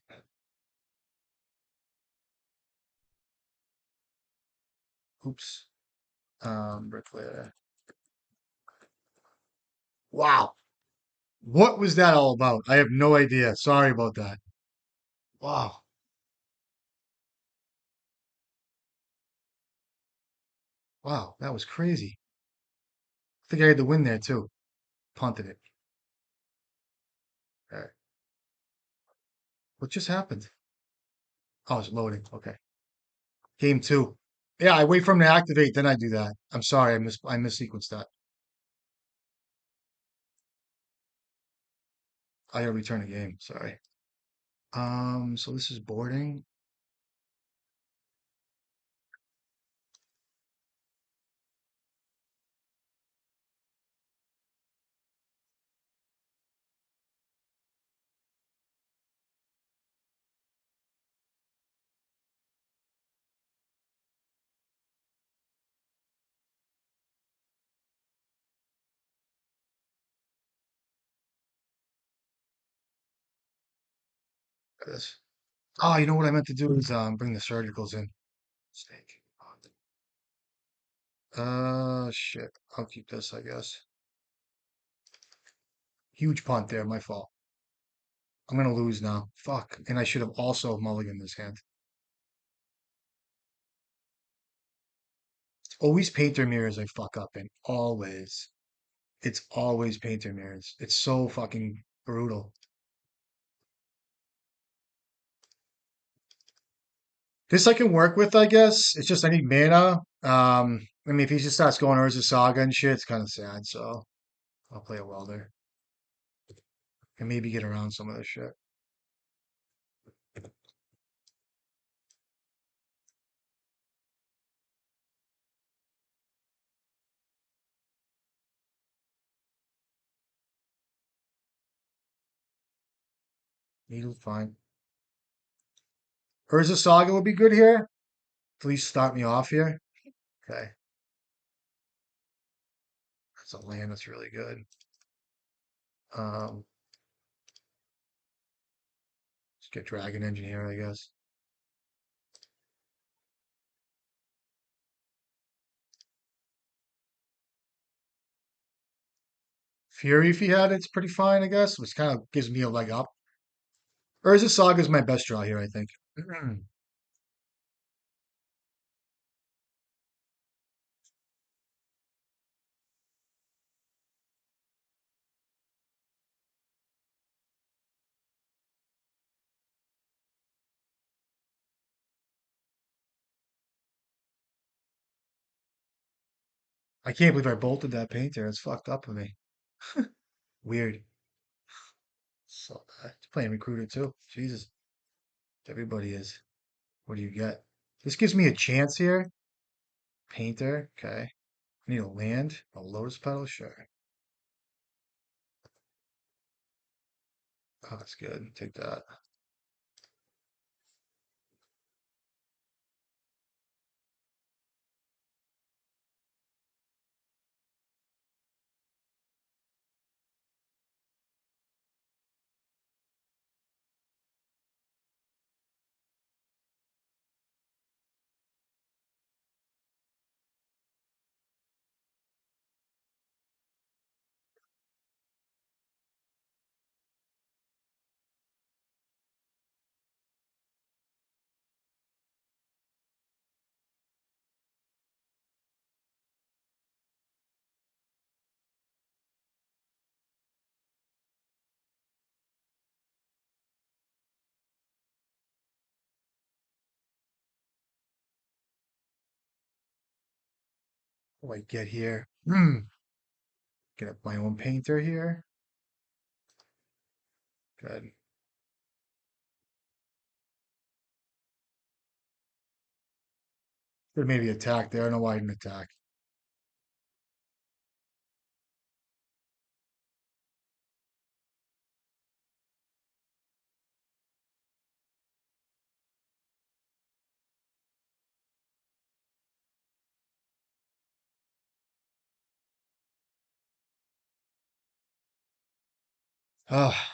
Speaker 1: Oops. Bricklayer. Wow. What was that all about? I have no idea. Sorry about that. Wow. Wow. That was crazy. I think I had the win there too. Punted it. All right. What just happened? Oh, it's loading. Okay. Game two. Yeah, I wait for him to activate, then I do that. I'm sorry, I missequenced that. I gotta return a game. Sorry. So this is boarding. This. Oh, you know what I meant to do is bring the surgicals in. Mistake. Shit. I'll keep this, I guess. Huge punt there, my fault. I'm gonna lose now. Fuck. And I should have also mulliganed this hand. Always painter mirrors I fuck up in. Always. It's always painter mirrors. It's so fucking brutal. This I can work with, I guess. It's just I need mana. I mean, if he just starts going Urza Saga and shit, it's kind of sad. So I'll play a welder and maybe get around some of this shit. Needle, fine. Urza Saga would be good here. Please start me off here. Okay. It's a land that's really good. Um, let's get Dragon Engineer, I guess. Fury, if he had it's pretty fine, I guess. Which kind of gives me a leg up. Or is it Saga's my best draw here, I think. I can't believe I bolted that painter. It's fucked up of me. Weird. So it's playing recruiter too. Jesus. Everybody is. What do you get? This gives me a chance here. Painter. Okay. I need a land. A lotus petal. Sure. Oh, that's good. Take that. What do I get here? Get up my own painter here. Good. Could maybe attack there. I don't know why I didn't attack. Ah.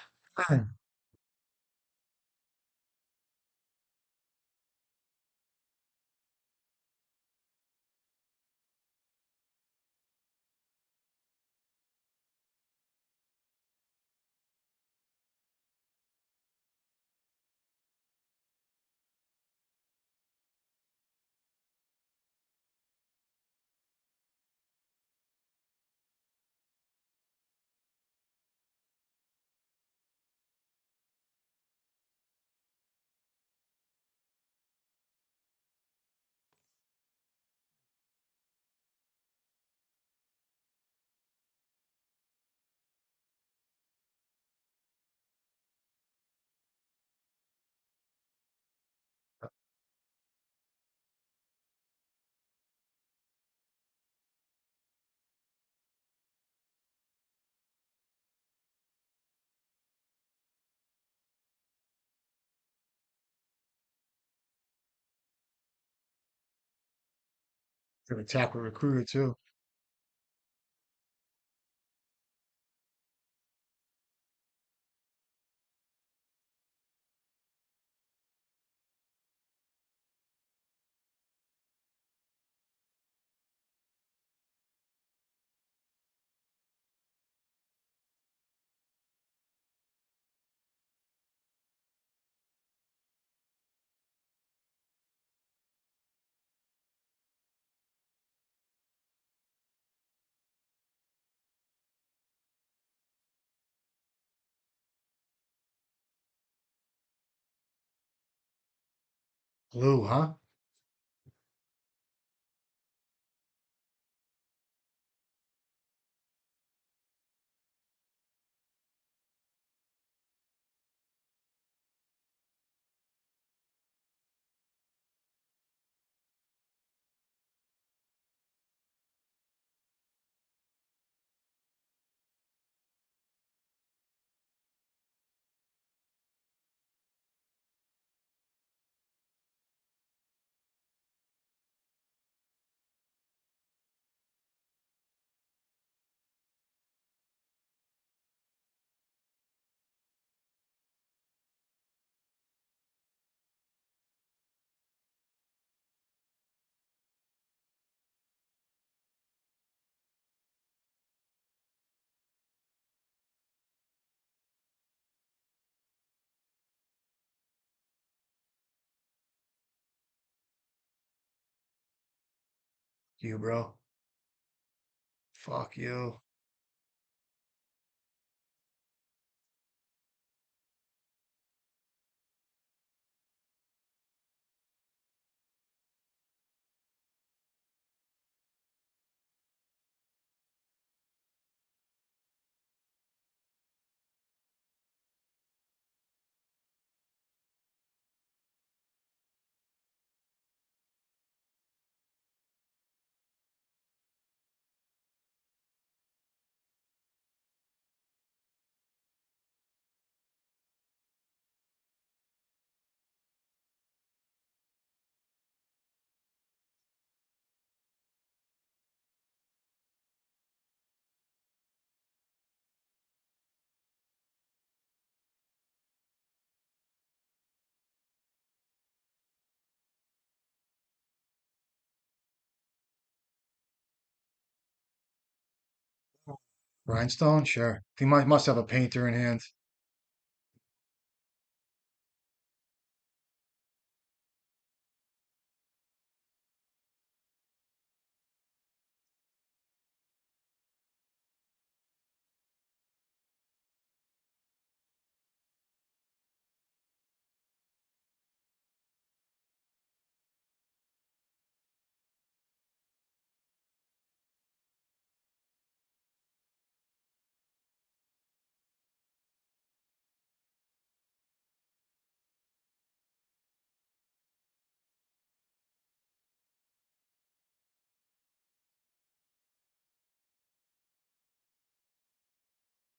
Speaker 1: Could attack with recruiter too. Blue, huh? You, bro. Fuck you. Rhinestone? Sure. He must have a painter in hand.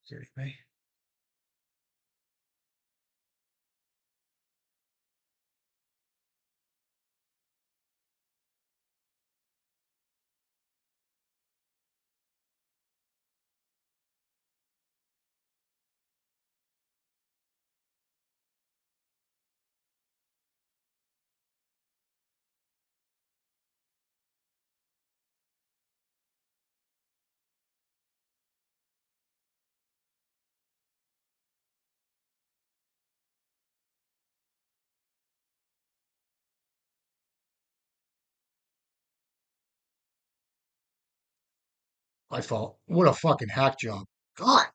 Speaker 1: Kidding me? My fault. What a fucking hack job. God.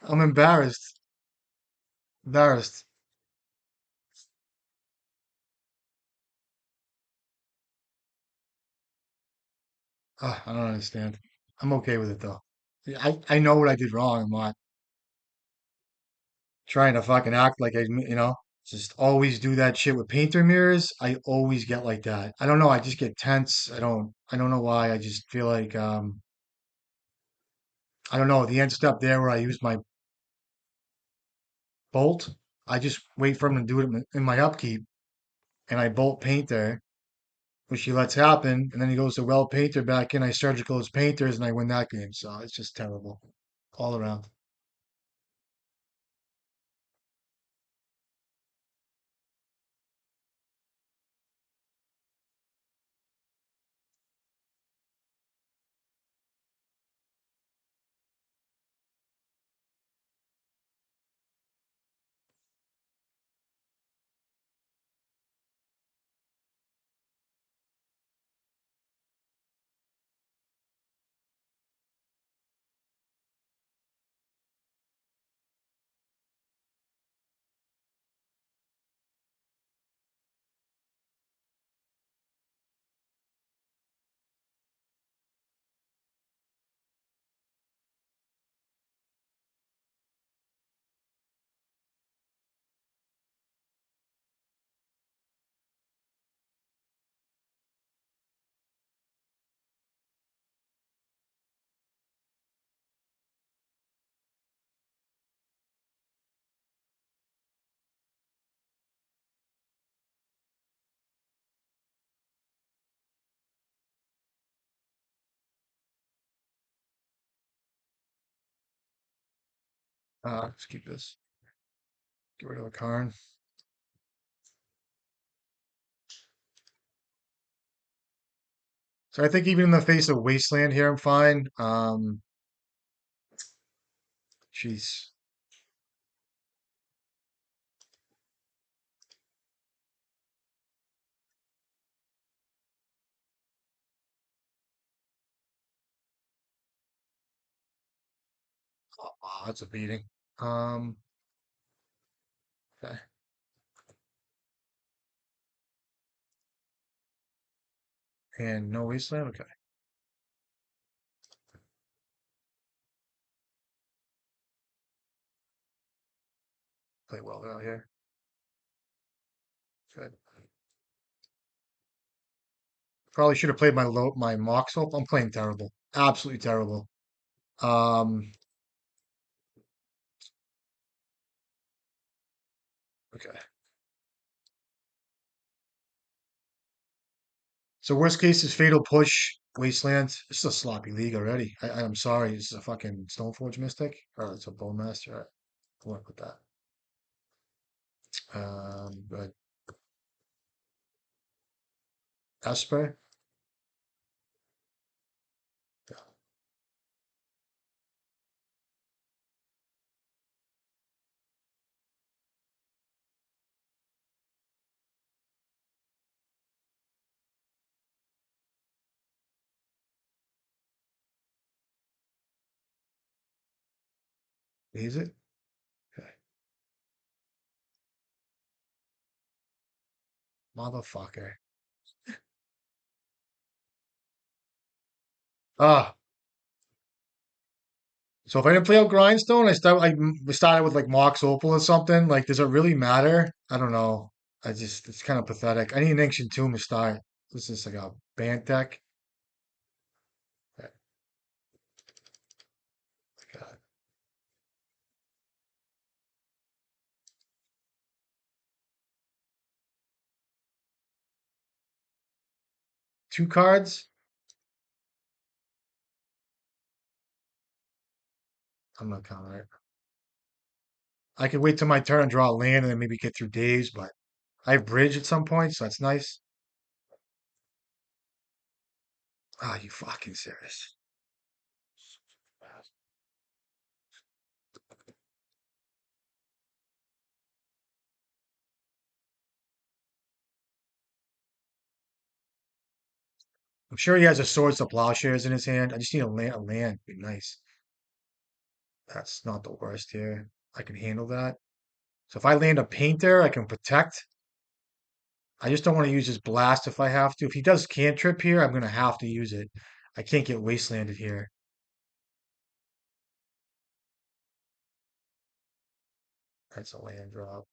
Speaker 1: I'm embarrassed. Embarrassed. I don't understand. I'm okay with it though. Yeah, I know what I did wrong. I'm not trying to fucking act like just always do that shit with painter mirrors. I always get like that. I don't know. I just get tense. I don't know why. I just feel like, I don't know. The end step there where I use my bolt, I just wait for him to do it in my upkeep and I bolt painter, which he lets happen. And then he goes to well painter back in. I surgical his painters and I win that game. So it's just terrible all around. Let's keep this. Get rid of the Karn. So I think even in the face of Wasteland here, I'm fine. Jeez. Oh, wow, that's a beating. Um, okay. And no wasteland. Okay. Play well out here. Good. Probably should have played my mock soap. I'm playing terrible. Absolutely terrible. Um, okay. So worst case is fatal push wasteland. This is a sloppy league already. I'm sorry. This is a fucking Stoneforge Mystic. Or it's a Bone Master. I'll work with that. But Esper. Yeah. Is it? Okay. Motherfucker. Ah, so if I didn't play out Grindstone, we started with like Mox Opal or something. Like, does it really matter? I don't know. It's kind of pathetic. I need an Ancient Tomb to start. This is like a band deck. Okay, got it. Two cards. I'm not counting it. I could wait till my turn and draw a land and then maybe get through days, but I have bridge at some point, so that's nice. Ah, you fucking serious? I'm sure he has a Swords to Plowshares in his hand. I just need a land. A land would be nice. That's not the worst here. I can handle that. So if I land a Painter, I can protect. I just don't want to use his blast if I have to. If he does cantrip here, I'm gonna have to use it. I can't get wastelanded here. That's a land drop.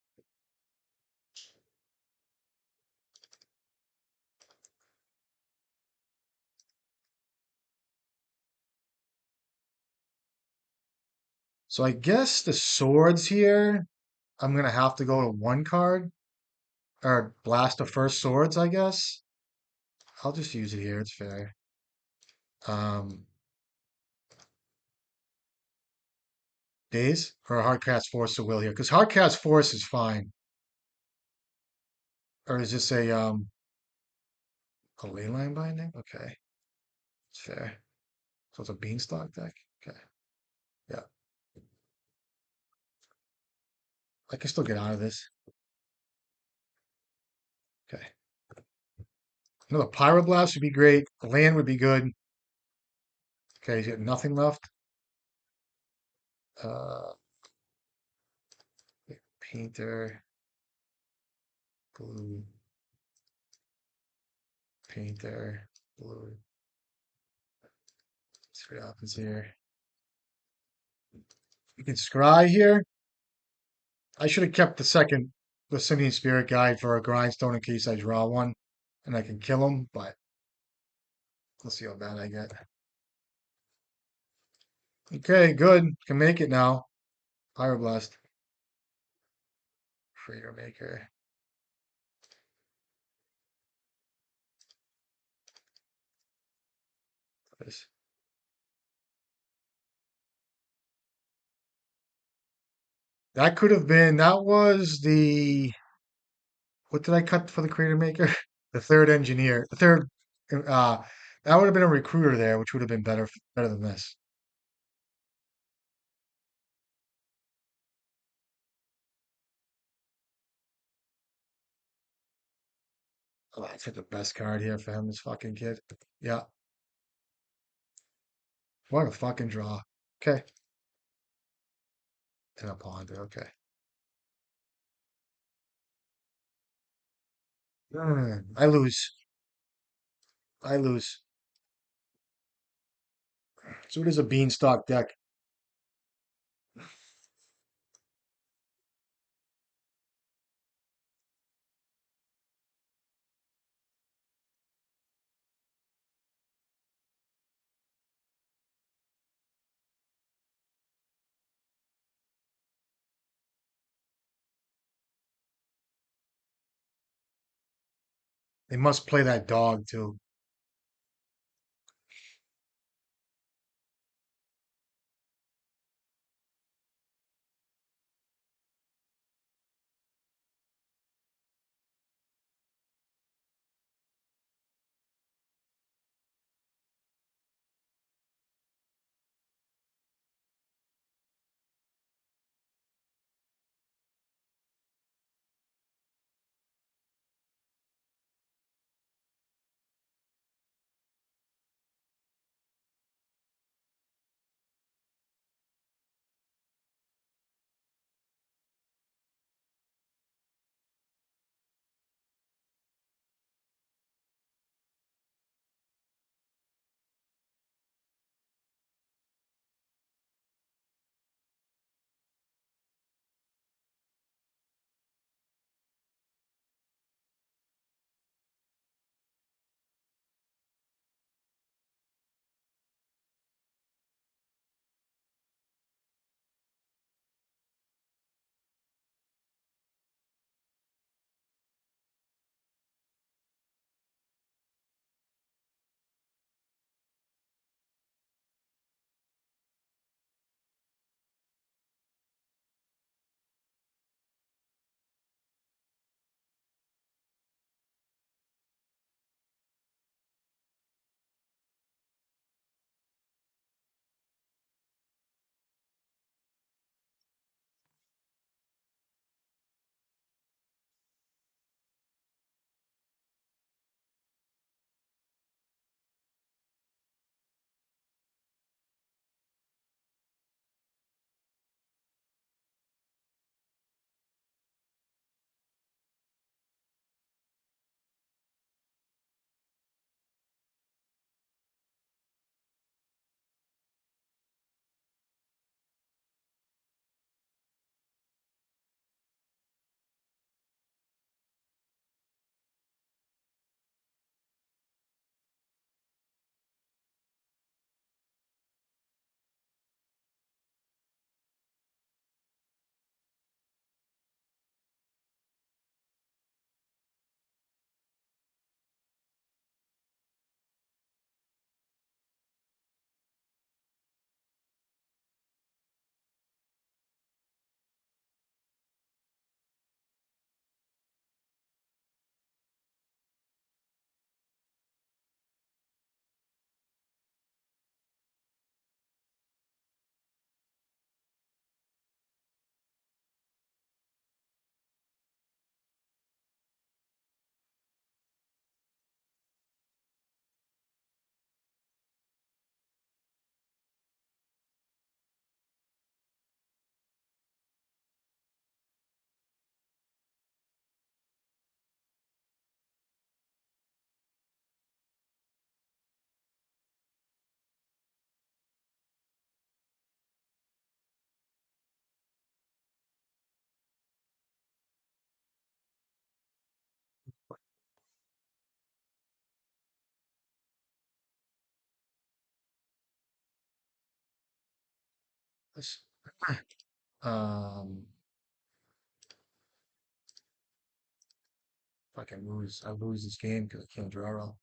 Speaker 1: So I guess the swords here, I'm gonna have to go to one card or blast the first swords, I guess. I'll just use it here. It's fair. Um, Days or Hardcast Force to will here because Hardcast Force is fine. Or is this a ley line binding? Okay, it's fair. So it's a Beanstalk deck. Okay, yeah, I can still get out of this. Okay. Another Pyroblast would be great. Land would be good. Okay, he's got nothing left. Uh, Painter, blue, Painter, blue. Let's see what happens here. We can scry here. I should have kept the Simian Spirit Guide for a grindstone in case I draw one and I can kill him, but let's see how bad I get. Okay, good. Can make it now. Pyroblast. Cratermaker. This. That could have been, that was what did I cut for the Cratermaker? The third engineer. The third, uh, that would have been a recruiter there, which would have been better than this. Oh, I took the best card here for him, this fucking kid. Yeah, what a fucking draw. Okay. And a ponder. Okay. I lose. I lose. So it is a beanstalk deck. They must play that dog too. Let's- Um, if I can lose, I lose this game because I can't draw well.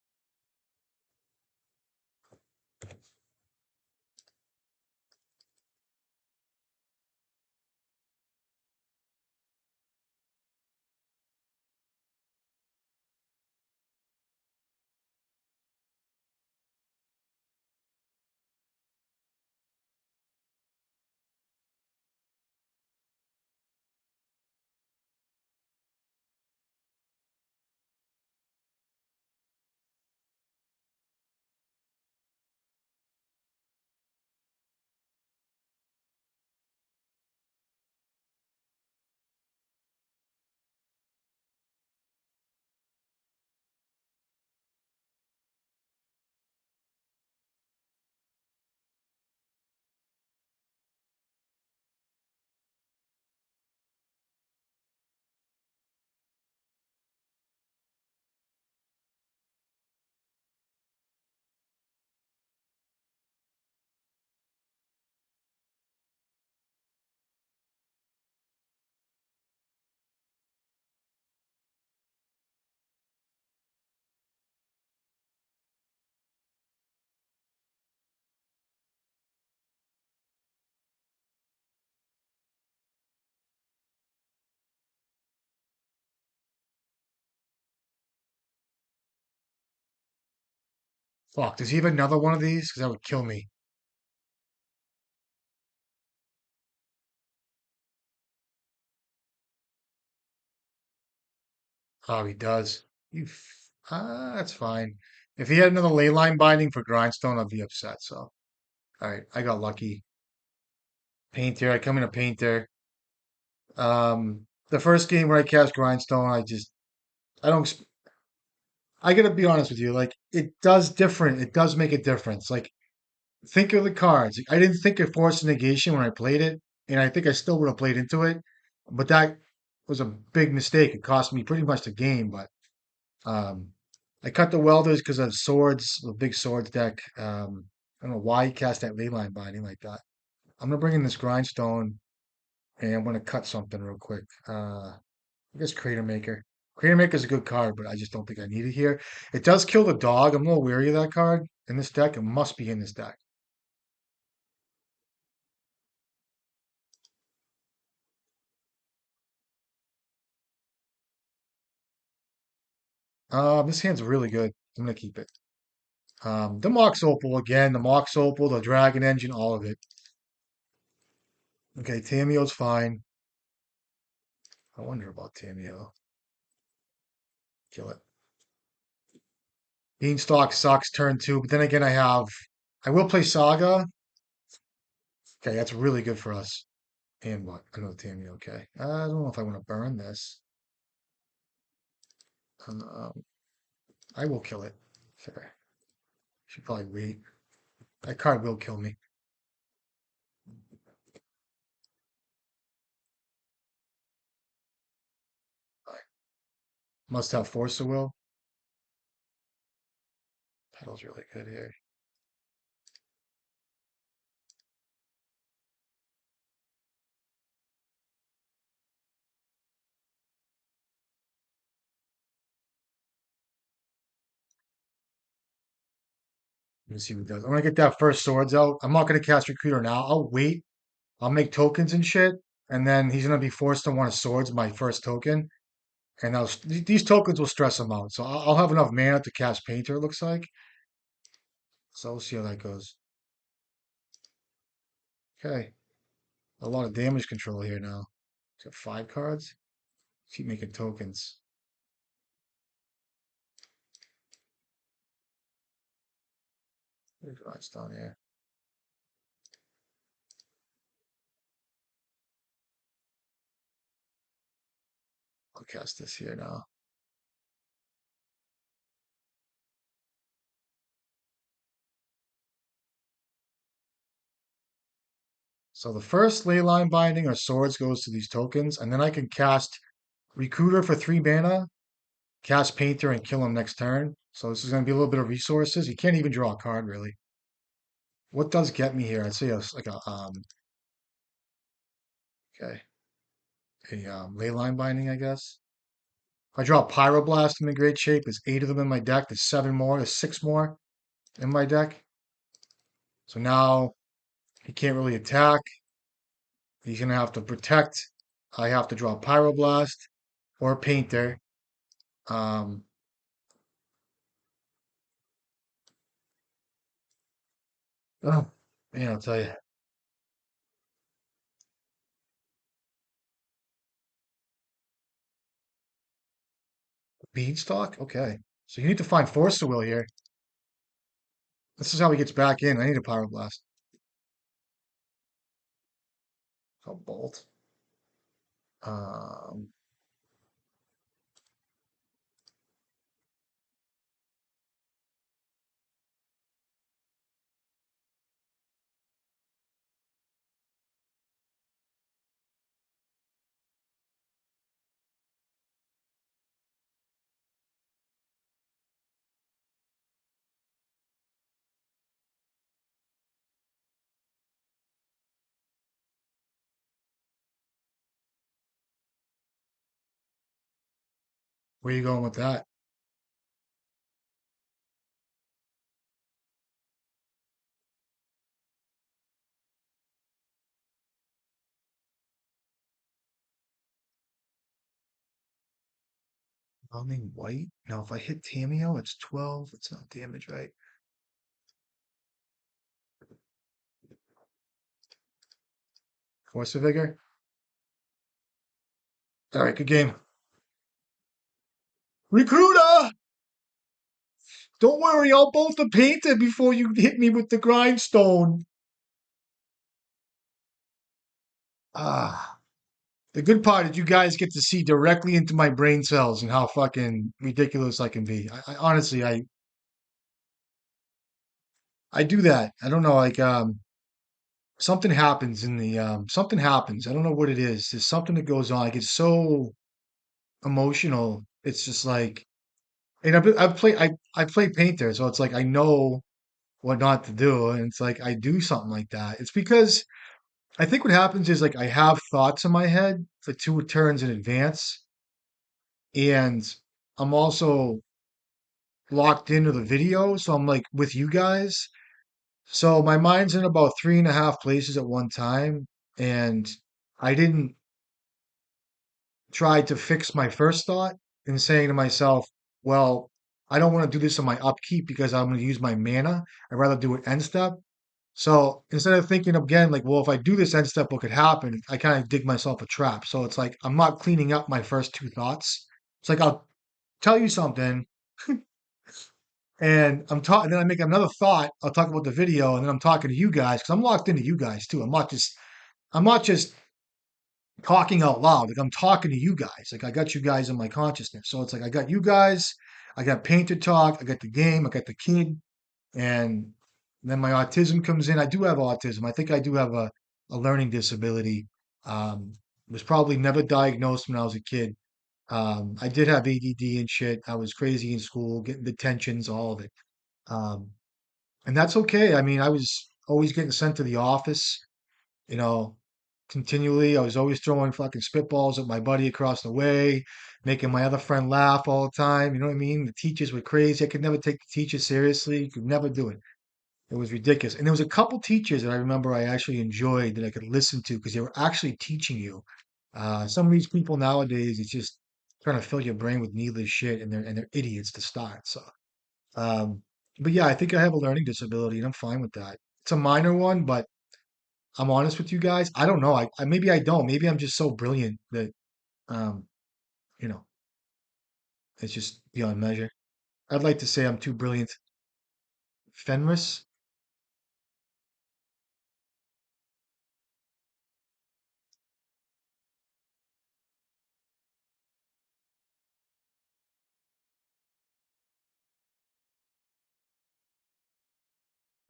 Speaker 1: Fuck, does he have another one of these? Because that would kill me. Oh, he does. That's fine. If he had another ley line binding for grindstone, I'd be upset. So, all right, I got lucky. Painter, I come in a painter. The first game where I cast grindstone, I don't, I gotta be honest with you. Like, it does different. It does make a difference. Like, think of the cards. I didn't think of force negation when I played it, and I think I still would have played into it, but that was a big mistake. It cost me pretty much the game, but um, I cut the welders because of swords, the big swords deck. I don't know why he cast that ley line binding like that. I'm gonna bring in this grindstone and I'm gonna cut something real quick. I guess Cratermaker. Cratermaker is a good card, but I just don't think I need it here. It does kill the dog. I'm a little weary of that card in this deck. It must be in this deck. This hand's really good. I'm gonna keep it. The Mox Opal again, the Mox Opal, the Dragon Engine, all of it. Okay, Tameo's fine. I wonder about Tameo. Kill it. Beanstalk sucks, turn two, but then again, I will play Saga. Okay, that's really good for us. And what? Another Tameo, okay. I don't know if I want to burn this. Um, I will kill it. Fair. Should probably wait. That card will kill me. Must have Force of Will. Pedal's really good here. Let me see what he does. I'm gonna get that first swords out. I'm not gonna cast Recruiter now. I'll wait. I'll make tokens and shit, and then he's gonna be forced to want a swords my first token, and these tokens will stress him out. So I'll have enough mana to cast Painter. It looks like. So we'll see how that goes. Okay, a lot of damage control here now. Got 5 cards. Keep making tokens. There's down here. I'll cast this here now. So the first ley line binding or swords goes to these tokens, and then I can cast Recruiter for 3 mana, cast Painter, and kill him next turn. So this is going to be a little bit of resources. You can't even draw a card really. What does get me here? I'd say like a okay, a ley line binding, I guess. If I draw Pyroblast, I'm in great shape. There's 8 of them in my deck. There's 7 more. There's 6 more in my deck. So now he can't really attack. He's gonna have to protect. I have to draw Pyroblast or Painter. Um, oh, man, I'll tell you. Beanstalk? Okay. So you need to find Force of Will here. This is how he gets back in. I need a Pyroblast. Oh, Bolt. Um, where you going with that? Bombing white? Now, if I hit Tameo, it's 12. It's not damage, right? Force the vigor. All right, good game. Recruiter! Don't worry, I'll bolt the painter before you hit me with the grindstone. Ah. The good part is you guys get to see directly into my brain cells and how fucking ridiculous I can be. I honestly, I do that. I don't know, like something happens in the something happens. I don't know what it is. There's something that goes on. I get so emotional. It's just like, and I play painter, so it's like I know what not to do, and it's like I do something like that. It's because I think what happens is like I have thoughts in my head for two turns in advance, and I'm also locked into the video, so I'm like with you guys. So my mind's in about three and a half places at one time, and I didn't try to fix my first thought and saying to myself, well, I don't want to do this on my upkeep because I'm going to use my mana. I'd rather do it end step. So instead of thinking again, like, well, if I do this end step, what could happen? I kind of dig myself a trap. So it's like I'm not cleaning up my first two thoughts. It's like I'll tell you something, and I'm talking. Then I make another thought. I'll talk about the video, and then I'm talking to you guys because I'm locked into you guys too. I'm not just talking out loud. Like I'm talking to you guys. Like I got you guys in my consciousness. So it's like I got you guys. I got painter talk. I got the game. I got the kid, and then my autism comes in. I do have autism. I think I do have a learning disability. Was probably never diagnosed when I was a kid. I did have ADD and shit. I was crazy in school, getting detentions, all of it. Um, and that's okay. I mean, I was always getting sent to the office, you know, continually. I was always throwing fucking spitballs at my buddy across the way, making my other friend laugh all the time. You know what I mean? The teachers were crazy. I could never take the teachers seriously. Could never do it. It was ridiculous. And there was a couple teachers that I remember I actually enjoyed that I could listen to because they were actually teaching you. Some of these people nowadays, it's just trying to fill your brain with needless shit, and they're idiots to start. So, um, but yeah, I think I have a learning disability, and I'm fine with that. It's a minor one, but I'm honest with you guys. I don't know. I maybe I don't. Maybe I'm just so brilliant that um, you know, it's just beyond measure. I'd like to say I'm too brilliant. Fenris,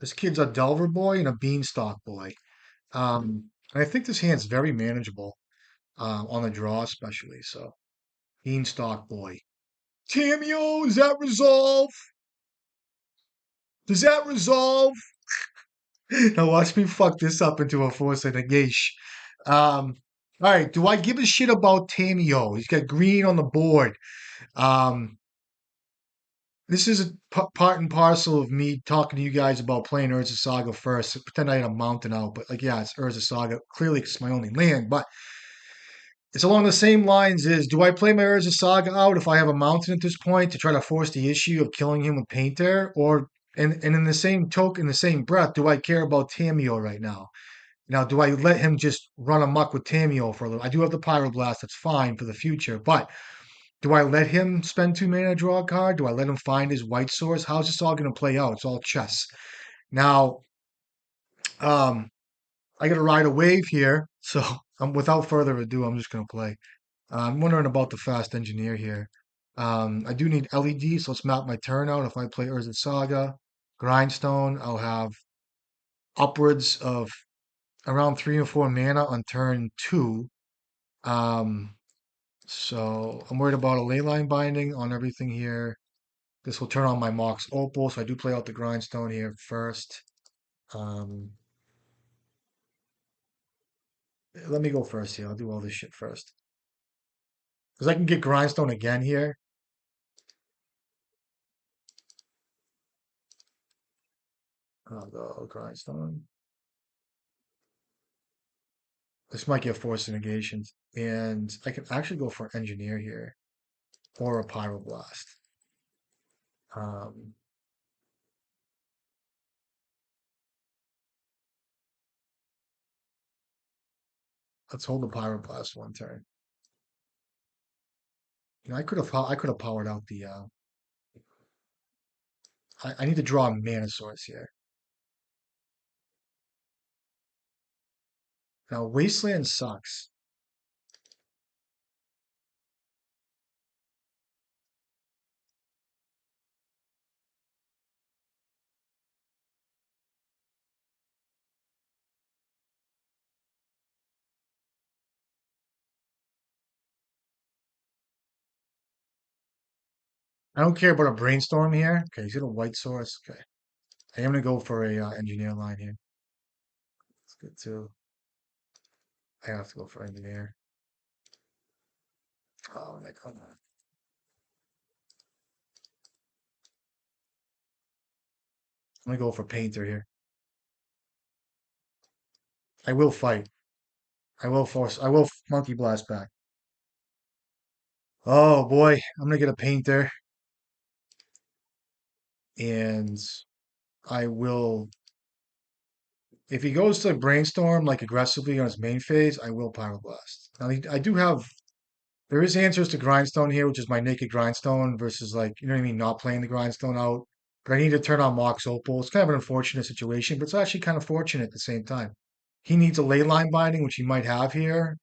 Speaker 1: this kid's a Delver boy and a Beanstalk boy. And I think this hand's very manageable on the draw, especially. So Beanstalk boy. Tamio, does that resolve? Does that resolve? Now watch me fuck this up into a force and a geish. All right. Do I give a shit about Tamio? He's got green on the board. Um, this is a part and parcel of me talking to you guys about playing Urza Saga first. Pretend I had a mountain out, but like, yeah, it's Urza Saga. Clearly, it's my only land, but it's along the same lines as do I play my Urza Saga out if I have a mountain at this point to try to force the issue of killing him with paint there? Or and in the same token, in the same breath, do I care about Tamio right now? Now, do I let him just run amok with Tamio for a little? I do have the Pyroblast, that's fine for the future, but do I let him spend two mana, draw a card? Do I let him find his white source? How's this all going to play out? It's all chess. Now, um, I got to ride a wave here, so without further ado, I'm just going to play. I'm wondering about the fast engineer here. I do need LED, so let's map my turn out. If I play Urza Saga, Grindstone, I'll have upwards of around 3 or 4 mana on turn two. Um, so I'm worried about a leyline binding on everything here. This will turn on my Mox Opal, so I do play out the Grindstone here first. Um, Let me go first here. I'll do all this shit first. Because I can get Grindstone again here. I'll go Grindstone. This might get Force Negations. And I can actually go for Engineer here. Or a Pyroblast. Um, Let's hold the Pyroblast one turn. I could have powered out the I need to draw a mana source here. Now Wasteland sucks. I don't care about a brainstorm here. Okay, he's got a white source. Okay. I am gonna go for a engineer line here. That's good too. I have to go for engineer. Oh my god. I'm gonna go for painter here. I will fight. I will monkey blast back. Oh boy, I'm gonna get a painter and I will if he goes to brainstorm like aggressively on his main phase, I will pyroblast. Now I do have there is answers to grindstone here, which is my naked grindstone versus like you know what I mean, not playing the grindstone out. But I need to turn on Mox Opal. It's kind of an unfortunate situation, but it's actually kind of fortunate at the same time. He needs a ley line binding, which he might have here.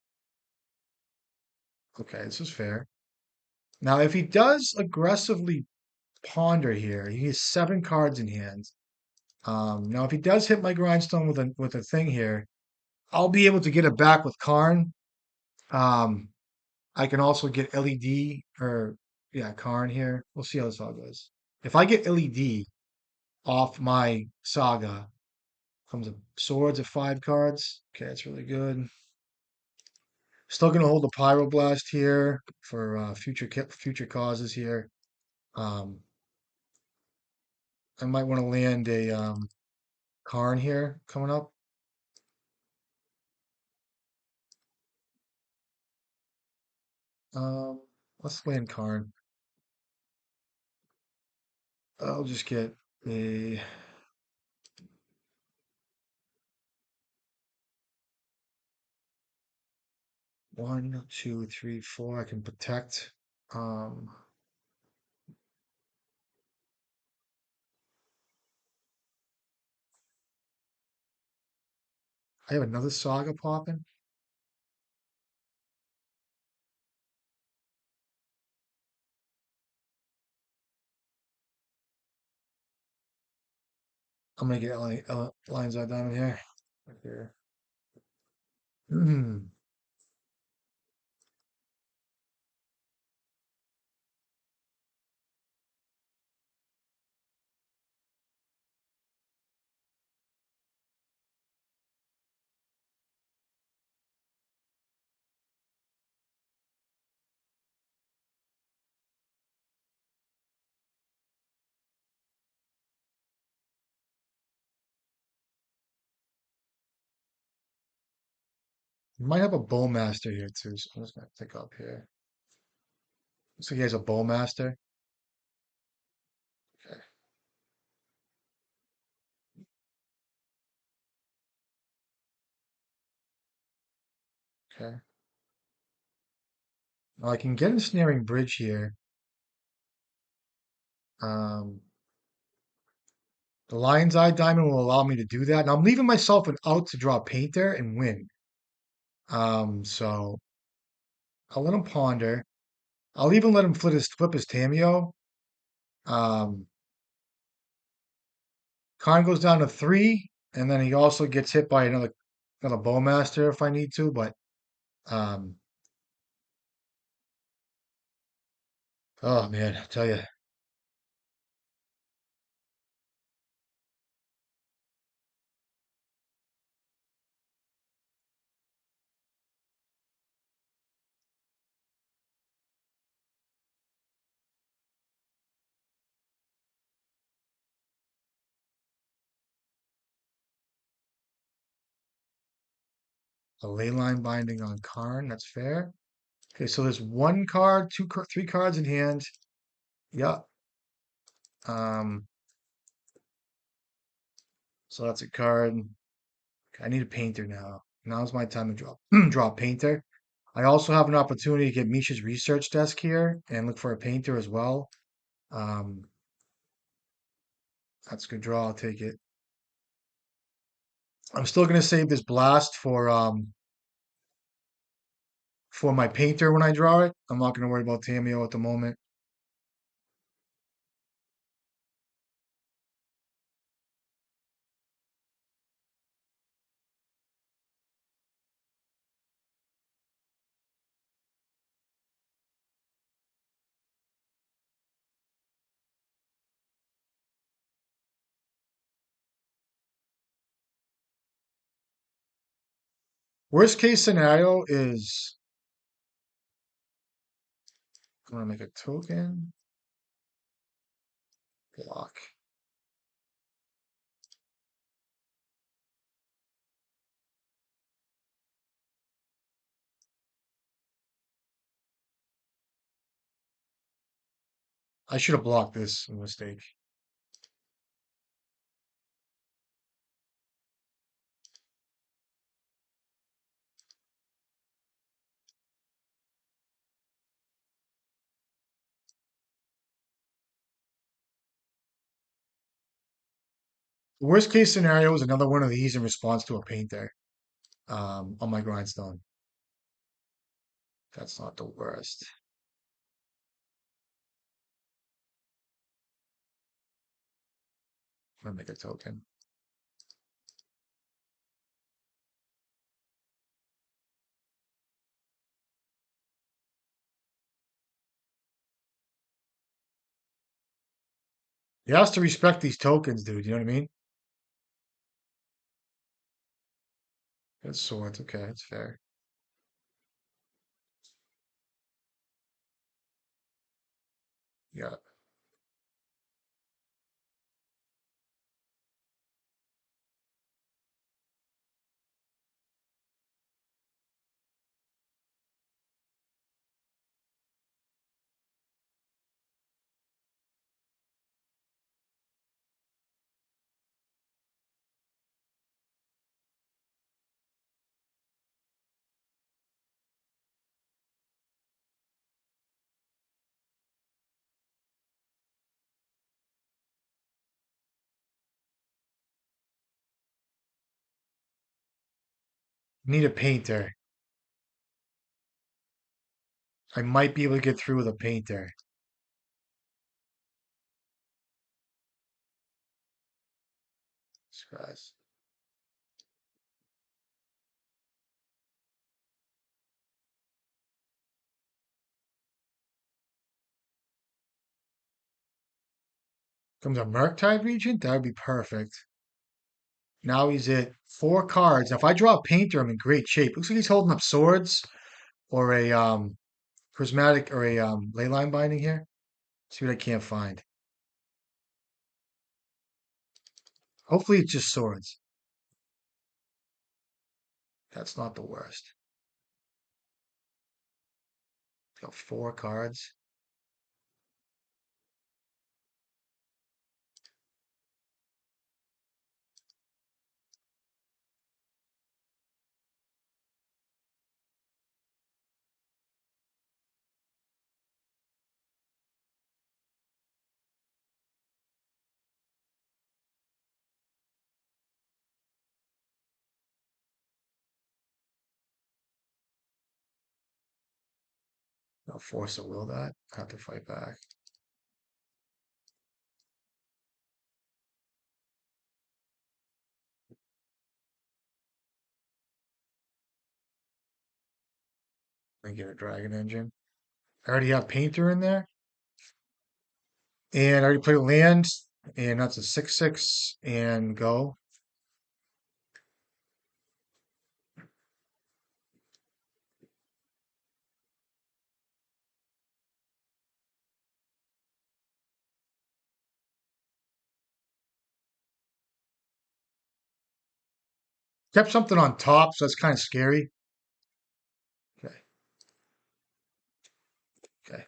Speaker 1: Okay, this is fair. Now, if he does aggressively ponder here, he has 7 cards in hand. Now, if he does hit my grindstone with a thing here, I'll be able to get it back with Karn. Um, I can also get LED or yeah, Karn here. We'll see how this all goes. If I get LED off my saga, comes a swords at 5 cards. Okay, that's really good. Still gonna hold the pyroblast here for future causes here. Um, I might want to land a Karn here coming up. Um, let's land Karn. I'll just get a 1, 2, 3, 4. I can protect. Um, I have another saga popping. I'm gonna get lines out down in here. Right here. Hmm. You might have a bowmaster here too, so I'm just gonna pick up here. So he has a bowmaster. Okay. Okay. Now I can get a snaring bridge here. Um, the Lion's Eye Diamond will allow me to do that. Now I'm leaving myself an out to draw Painter and win. So I'll let him ponder. I'll even let him flip his Tameo. Um, Khan goes down to 3, and then he also gets hit by another Bowmaster if I need to. But um, oh man, I tell you, a ley line binding on Karn. That's fair. Okay, so there's 1 card, 3 cards in hand. Yeah. Um, so that's a card. I need a painter now. Now's my time to draw draw a painter. I also have an opportunity to get Misha's research desk here and look for a painter as well. Um, that's a good draw. I'll take it. I'm still gonna save this blast for my painter when I draw it. I'm not gonna worry about Tamio at the moment. Worst case scenario is I'm gonna make a token block. I should have blocked this mistake. Worst case scenario is another one of these in response to a painter on my grindstone. That's not the worst. I'm gonna make a token. He has to respect these tokens, dude. You know what I mean? Good swords. Okay, that's fair. Yeah. Need a painter. I might be able to get through with a painter. Scratch. Comes a Murktide Regent? That would be perfect. Now he's at 4 cards. Now, if I draw a painter, I'm in great shape. Looks like he's holding up swords or a prismatic or a leyline binding here. See what I can't find. Hopefully it's just swords. That's not the worst. Got 4 cards. I'll force a will that. Have to fight back. And get a dragon engine. I already have painter in there. And I already played land. And that's a 6/6 and go. Kept something on top, so that's kind of scary. Okay, okay.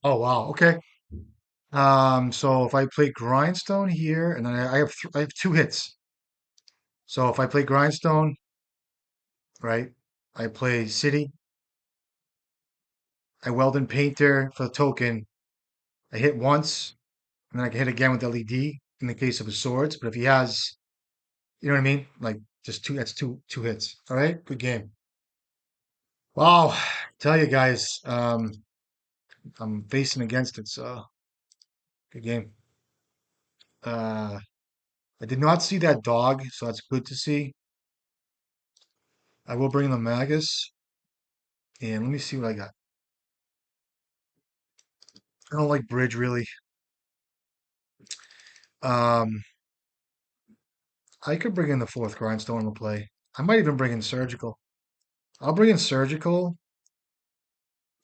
Speaker 1: Oh wow. Okay. So if I play Grindstone here, and then I have two hits. So if I play Grindstone, right, I play City, I weld in Painter for the token. I hit once, and then I can hit again with LED in the case of his swords. But if he has, you know what I mean, like just two, that's two hits. All right, good game. Wow, tell you guys, I'm facing against it, so good game. Uh, I did not see that dog, so that's good to see. I will bring the Magus, and let me see what I got. I don't like bridge really. Um, I could bring in the fourth grindstone to play. I might even bring in surgical. I'll bring in surgical,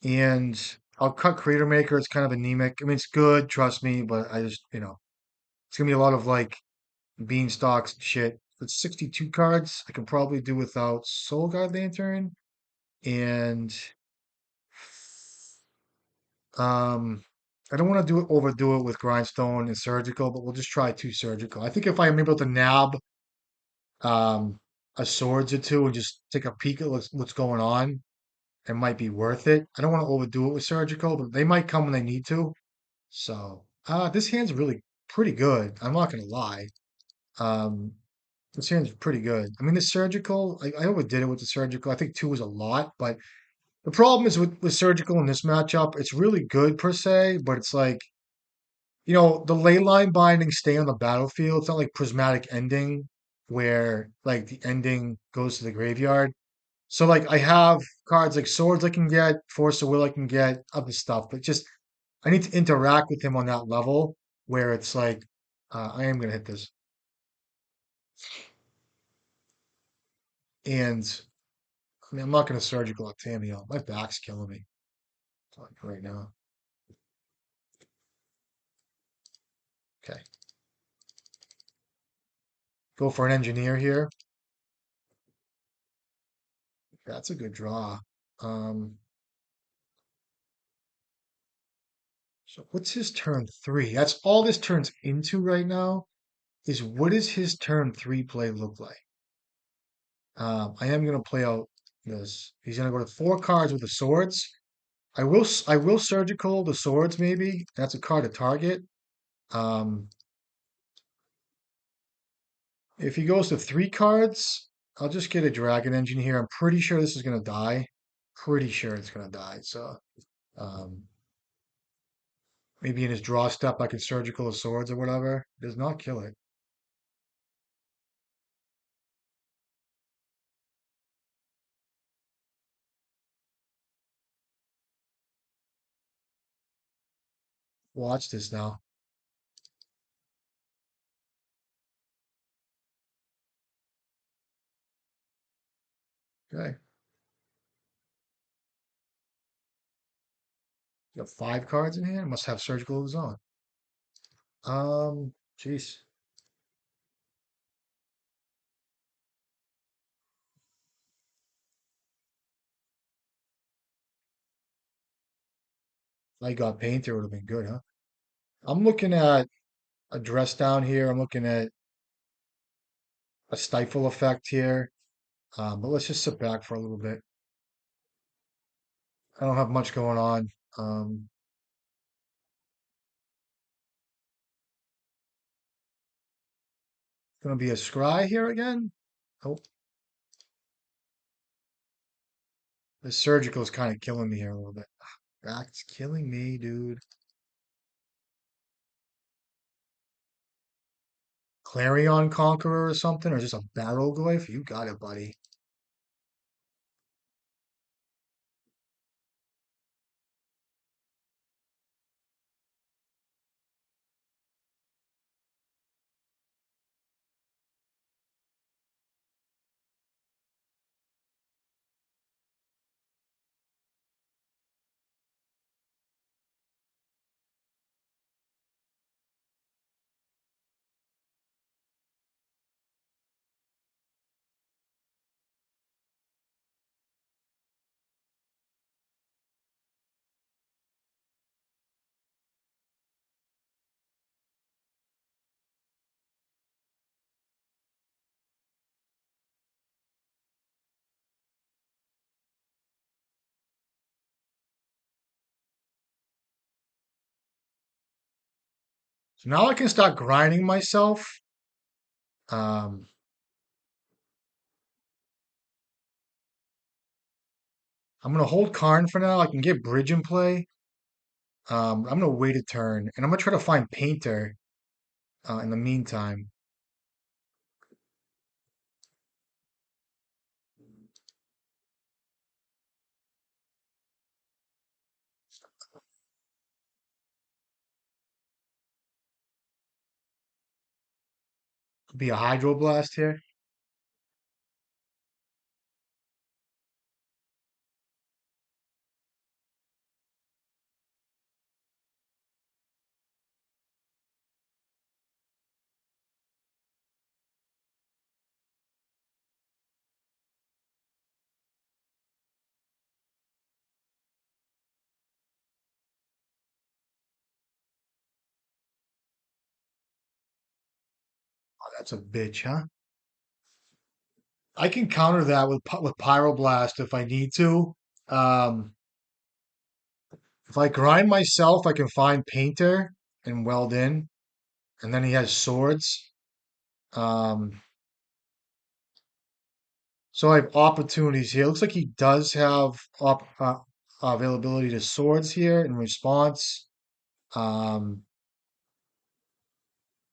Speaker 1: and I'll cut Cratermaker. It's kind of anemic. I mean, it's good, trust me, but I just, it's gonna be a lot of like Beanstalks and shit. It's 62 cards. I can probably do without Soul Guard Lantern, and um, I don't want to overdo it with Grindstone and Surgical, but we'll just try two Surgical. I think if I'm able to nab um, a Swords or two and just take a peek at what's going on, it might be worth it. I don't want to overdo it with Surgical, but they might come when they need to. So, this hand's really pretty good. I'm not gonna lie. Um, this hand's pretty good. I mean, the Surgical, I overdid it with the Surgical. I think two was a lot, but the problem is with Surgical in this matchup, it's really good per se, but it's like, the ley line bindings stay on the battlefield. It's not like prismatic ending where like the ending goes to the graveyard. So like I have cards like swords I can get, force of will I can get, other stuff, but just I need to interact with him on that level where it's like I am gonna hit this. And I mean I'm not gonna surgical Octavio. My back's killing me like right now. Okay. Go for an engineer here. That's a good draw. Um So what's his turn three? That's all this turns into right now is what does his turn three play look like? I am gonna play out this. He's gonna go to four cards with the swords. I will surgical the swords maybe. That's a card to target. Um, if he goes to three cards, I'll just get a dragon engine here. I'm pretty sure this is gonna die. Pretty sure it's gonna die. So um, maybe in his draw step I can surgical the swords or whatever. Does not kill it. Watch this now. Okay. You have five cards in hand. Must have surgical of his own. Jeez. If I got painter would have been good, huh? I'm looking at a dress down here. I'm looking at a stifle effect here. But let's just sit back for a little bit. I don't have much going on. Um, gonna be a scry here again. Oh, the surgical is kind of killing me here a little bit. That's killing me, dude. Clarion Conqueror or something, or just a barrel glyph? You got it, buddy. So now I can start grinding myself. Um, I'm gonna hold Karn for now. I can get Bridge in play. I'm gonna wait a turn, and I'm gonna try to find Painter in the meantime. Could be a Hydroblast here. Oh, that's a bitch, huh? I can counter that with Pyroblast if I need to. Um, if I grind myself, I can find Painter and weld in, and then he has swords. Um, so I have opportunities here. Looks like he does have availability to swords here in response. Um,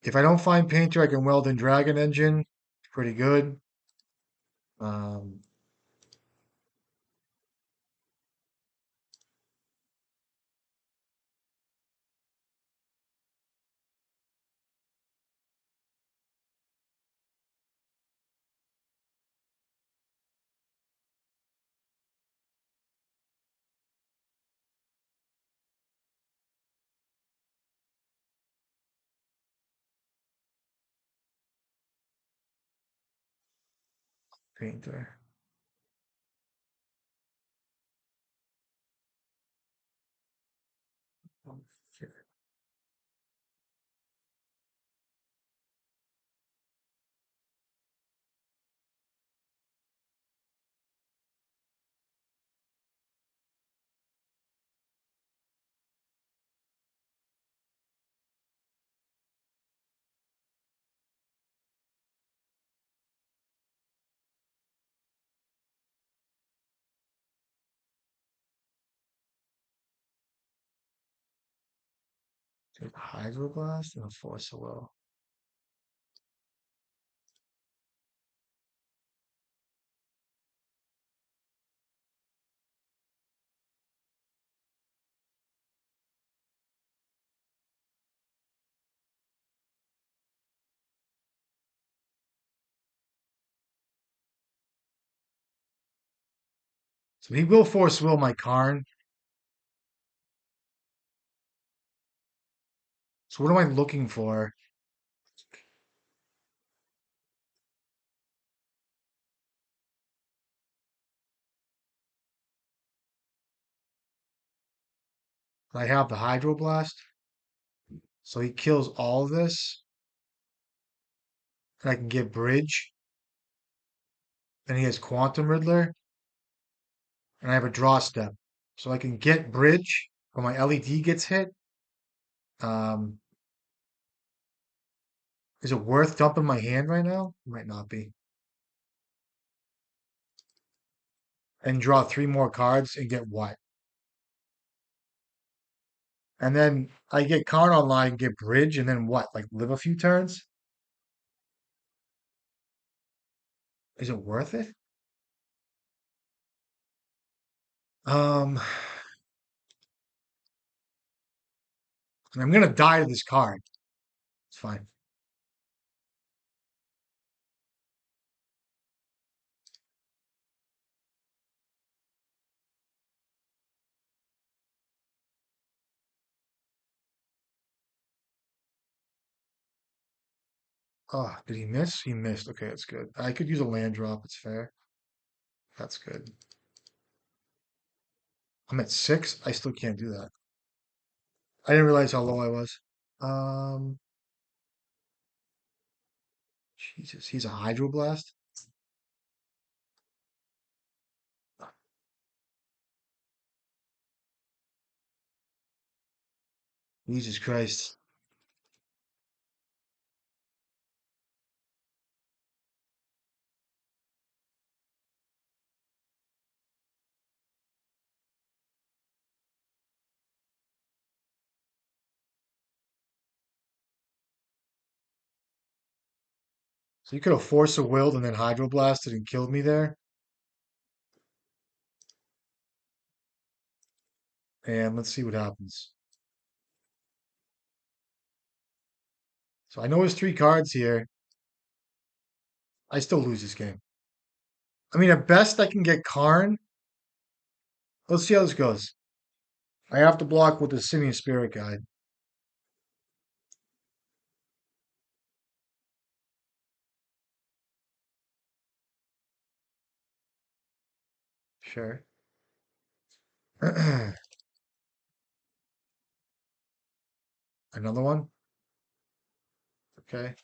Speaker 1: if I don't find Painter, I can weld in Dragon Engine. Pretty good. Um, Painter. Oh, shit. Hydroblast and a Force of Will. So he will Force Will my Karn. So what am I looking for? I have the Hydroblast. So he kills all of this. And I can get Bridge. And he has Quantum Riddler. And I have a draw step. So I can get Bridge when my LED gets hit. Um, is it worth dumping my hand right now? Might not be. And draw three more cards and get what? And then I get Card Online, get Bridge, and then what? Like live a few turns? Is it worth it? Um, I'm gonna die to this card. It's fine. Oh, did he miss? He missed. Okay, that's good. I could use a land drop. It's fair. That's good. I'm at six. I still can't do that. I didn't realize how low I was. Um, Jesus, he's a Hydroblast. Jesus Christ. So you could have Force of Willed and then Hydroblasted and killed me there. And let's see what happens. So I know there's three cards here. I still lose this game. I mean, at best I can get Karn. Let's see how this goes. I have to block with the Simian Spirit Guide. Sure. Another one. Okay.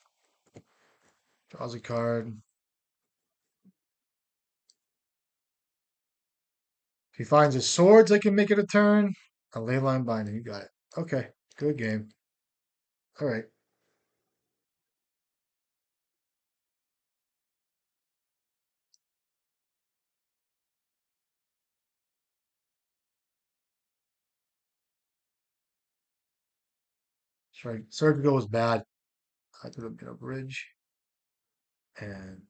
Speaker 1: Draws a card. If he finds his swords, I can make it a turn. A Leyline Binding. You got it. Okay. Good game. All right. Sorry. Circle goes bad. I could have been a bridge. And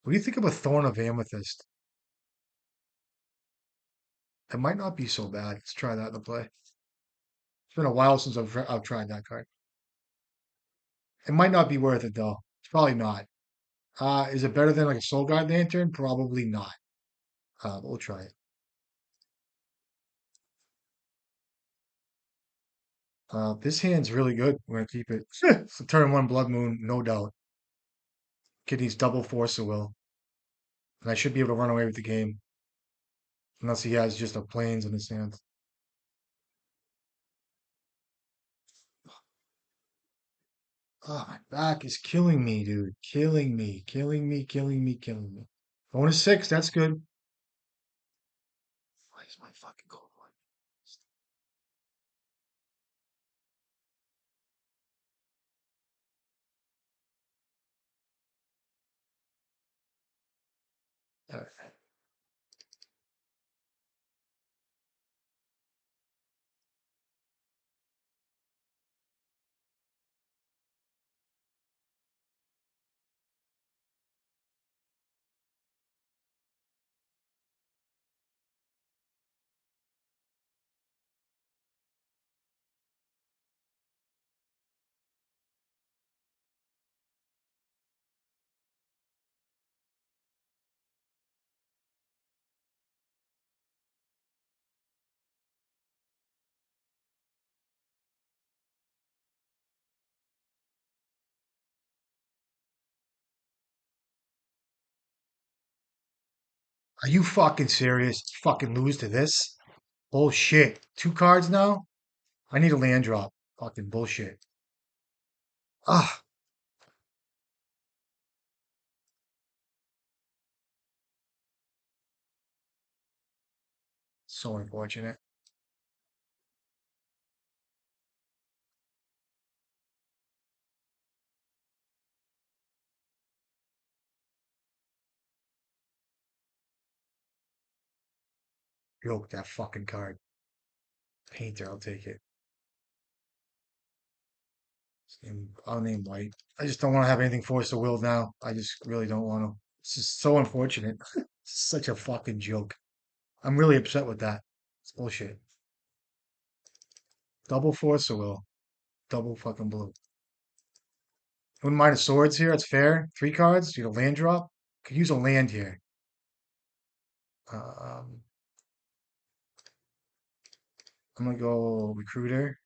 Speaker 1: what do you think of a Thorn of Amethyst? It might not be so bad. Let's try that in the play. It's been a while since I've tried that card. It might not be worth it though. It's probably not. Is it better than like a Soul Guide Lantern? Probably not. But we'll try it. This hand's really good. We're gonna keep it. So turn one Blood Moon, no doubt. Kid needs double Force of Will, and I should be able to run away with the game unless he has just a plains in his hand. Oh, my back is killing me, dude. Killing me, killing me, killing me, killing me. Bonus six, that's good. Why is my fucking gold one? All right. Are you fucking serious? Fucking lose to this? Bullshit. Two cards now? I need a land drop. Fucking bullshit. Ah, so unfortunate. Yoke that fucking card. Painter, I'll take it. I'll name white. I just don't want to have anything force of will now. I just really don't want to. It's just so unfortunate. Such a fucking joke. I'm really upset with that. It's bullshit. Double force of will. Double fucking blue. Wouldn't mind a swords here. It's fair. Three cards. You know, land drop. Could use a land here. Um, I'm gonna go recruiter,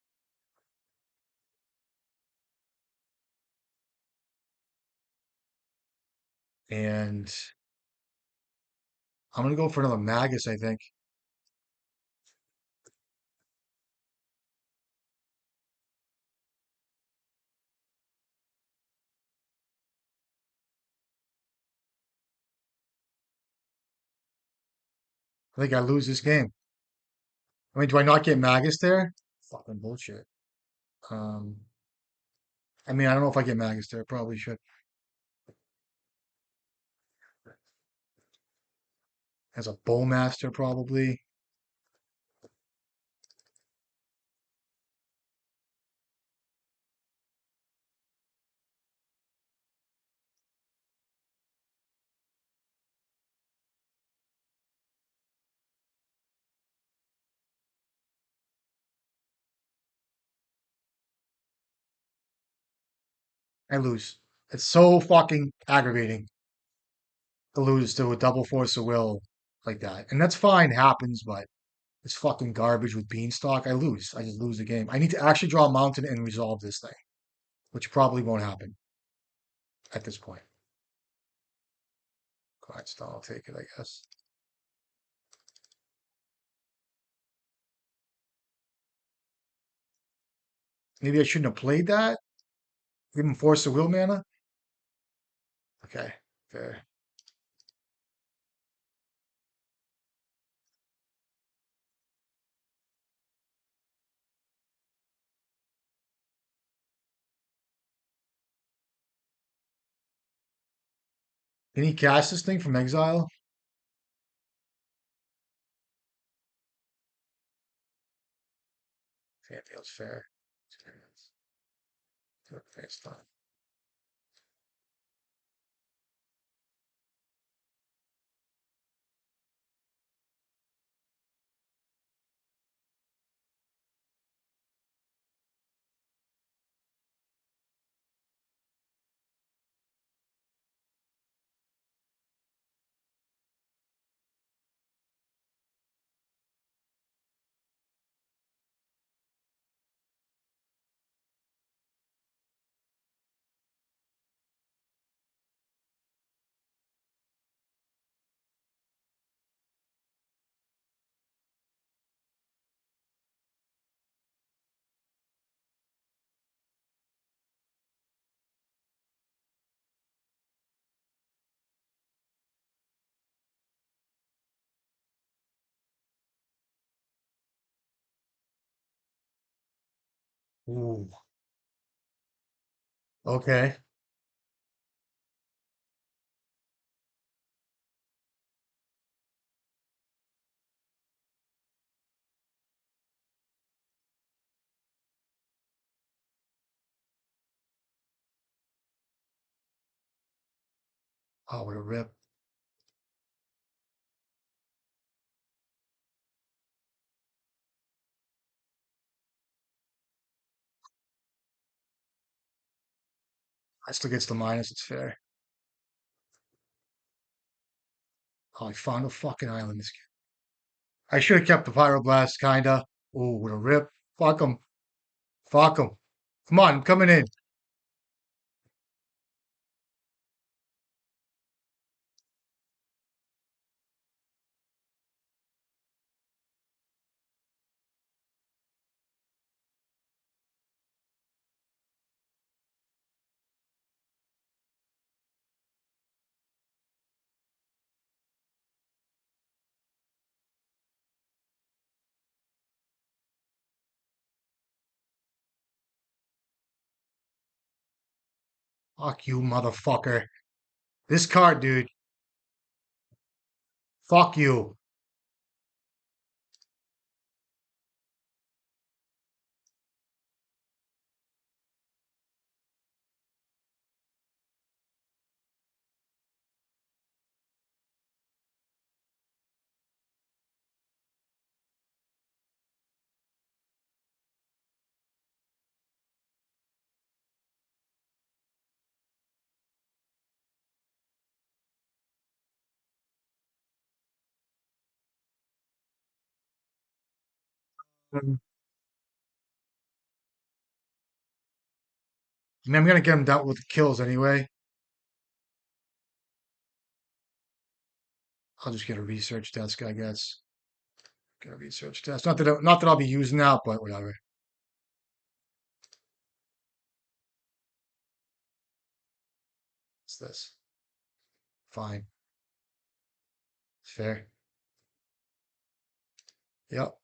Speaker 1: and I'm gonna go for another magus. I think. I think I lose this game. I mean, do I not get magus there? Fucking bullshit. Um, I mean, I don't know if I get magus there. Probably should. As a bowmaster, probably. I lose. It's so fucking aggravating to lose to a double force of will like that. And that's fine, happens, but it's fucking garbage with Beanstalk. I lose. I just lose the game. I need to actually draw a mountain and resolve this thing, which probably won't happen at this point. Grindstone, I'll take it, I guess. Maybe I shouldn't have played that. Give him force of will mana. Okay, fair. Can he cast this thing from exile? Yeah, feels fair. Experience. Do it face time. Ooh. Okay. Oh, what a rip. I still gets the minus. It's fair. Oh, I found a fucking island this game. I should have kept the pyroblast, kinda. Ooh, what a rip. Fuck him. Fuck him. Come on, I'm coming in. Fuck you, motherfucker. This card, dude. Fuck you. I mean, I'm gonna get him down with kills anyway. I'll just get a research desk, I guess. Get a research desk. Not that I'll be using that, but whatever. What's this? Fine. Fair. Yep.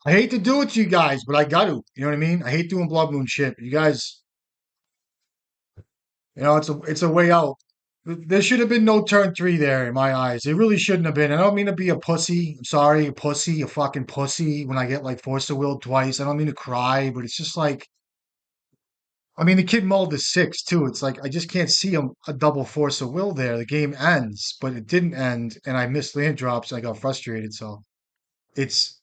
Speaker 1: I hate to do it to you guys, but I got to. You know what I mean? I hate doing Blood Moon shit. You guys, it's a way out. There should have been no turn three there in my eyes. It really shouldn't have been. I don't mean to be a pussy. I'm sorry, a pussy, a fucking pussy. When I get like forced to will twice, I don't mean to cry, but it's just like, I mean, the kid mulled is six too. It's like I just can't see a double force of will there. The game ends, but it didn't end, and I missed land drops. And I got frustrated. So it's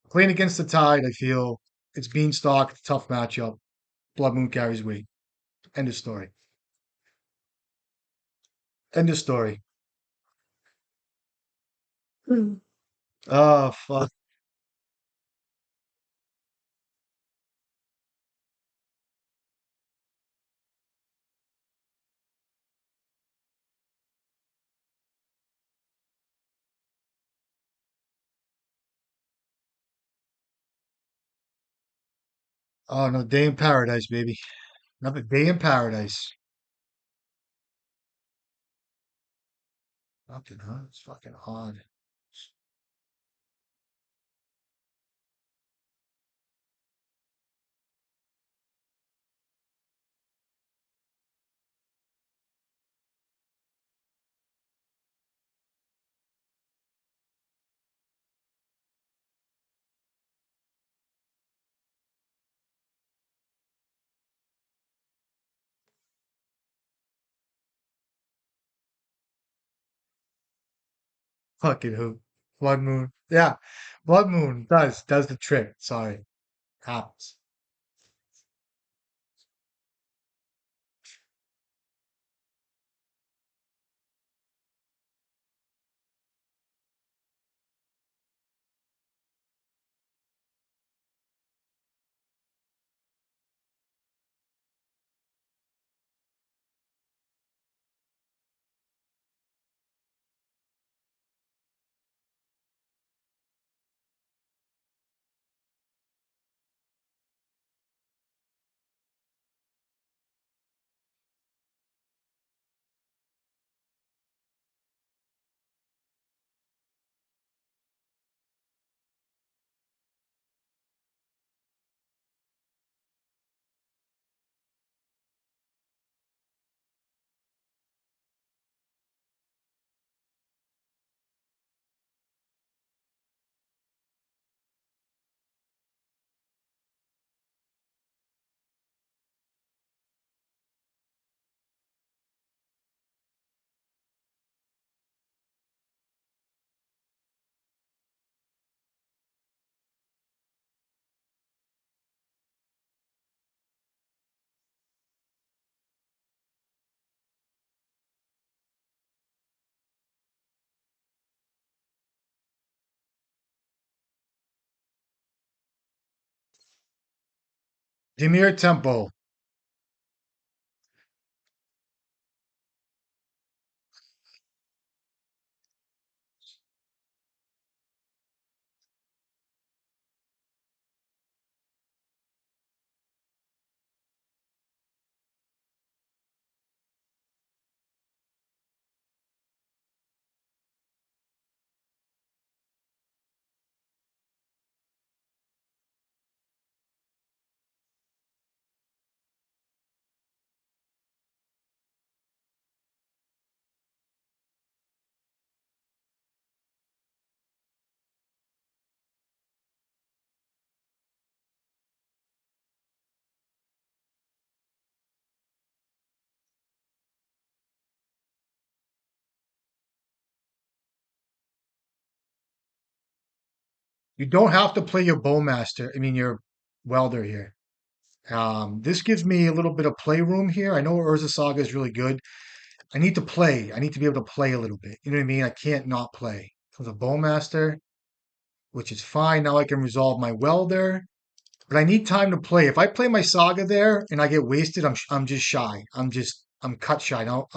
Speaker 1: playing against the tide. I feel it's Beanstalk, tough matchup. Blood Moon carries weight. End of story. End of story. Mm. Oh fuck. Oh no, day in paradise, baby. Another day in paradise. Fucking huh? It's fucking odd. Fucking who? Blood Moon. Yeah, Blood Moon does the trick. Sorry, happens. Demir Tempo. You don't have to play your bowmaster. I mean your welder here. This gives me a little bit of playroom here. I know Urza Saga is really good. I need to play. I need to be able to play a little bit. You know what I mean? I can't not play. So the bowmaster, which is fine. Now I can resolve my welder. But I need time to play. If I play my saga there and I get wasted, I'm just shy. I'm cut shy. Now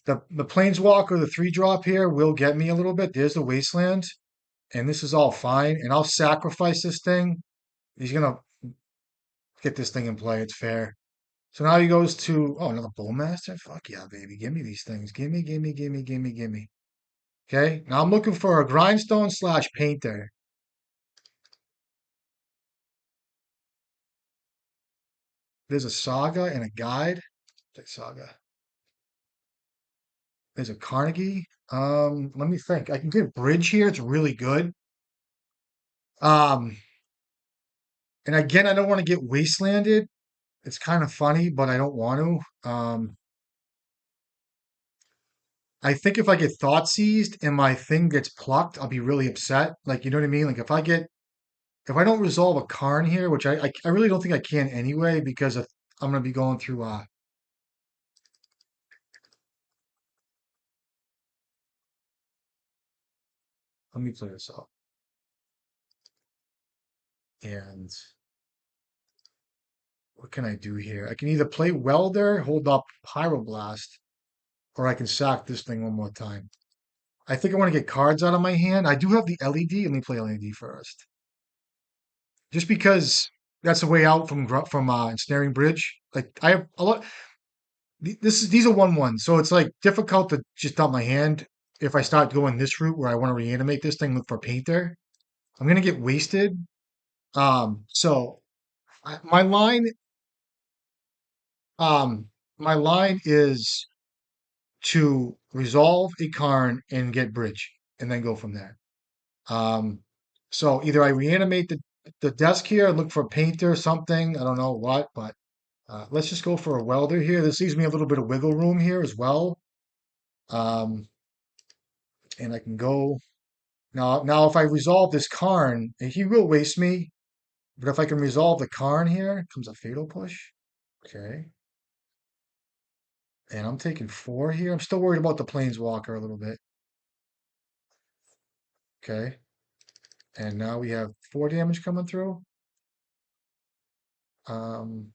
Speaker 1: the planeswalker, the three drop here will get me a little bit. There's the wasteland, and this is all fine. And I'll sacrifice this thing. He's gonna get this thing in play. It's fair. So now he goes to another bowmaster. Fuck yeah, baby! Give me these things. Gimme, gimme, gimme, gimme, gimme. Okay. Now I'm looking for a grindstone slash painter. There's a saga and a guide. Like saga. There's a Carnegie. Let me think. I can get bridge here. It's really good. Um, and again, I don't want to get wastelanded. It's kind of funny, but I don't want to. I think if I get thought seized and my thing gets plucked, I'll be really upset. Like, you know what I mean? Like if I don't resolve a Karn here, which I really don't think I can anyway, because I'm gonna be going through let me play this out. And what can I do here? I can either play Welder, hold up Pyroblast, or I can sack this thing one more time. I think I want to get cards out of my hand. I do have the LED. Let me play LED first. Just because that's the way out from Ensnaring Bridge. Like I have a lot. These are 1/1, so it's like difficult to just dump my hand if I start going this route where I want to reanimate this thing, look for Painter. I'm gonna get wasted. So my line, um, my line is to resolve a Karn and get bridge, and then go from there. Um, so either I reanimate the desk here and look for a painter, something, I don't know what, but let's just go for a welder here. This leaves me a little bit of wiggle room here as well. Um, and I can go now. If I resolve this Karn, he will waste me. But if I can resolve the Karn here, comes a fatal push. Okay. And I'm taking 4 here. I'm still worried about the Planeswalker a little bit. Okay. And now we have 4 damage coming through. Um,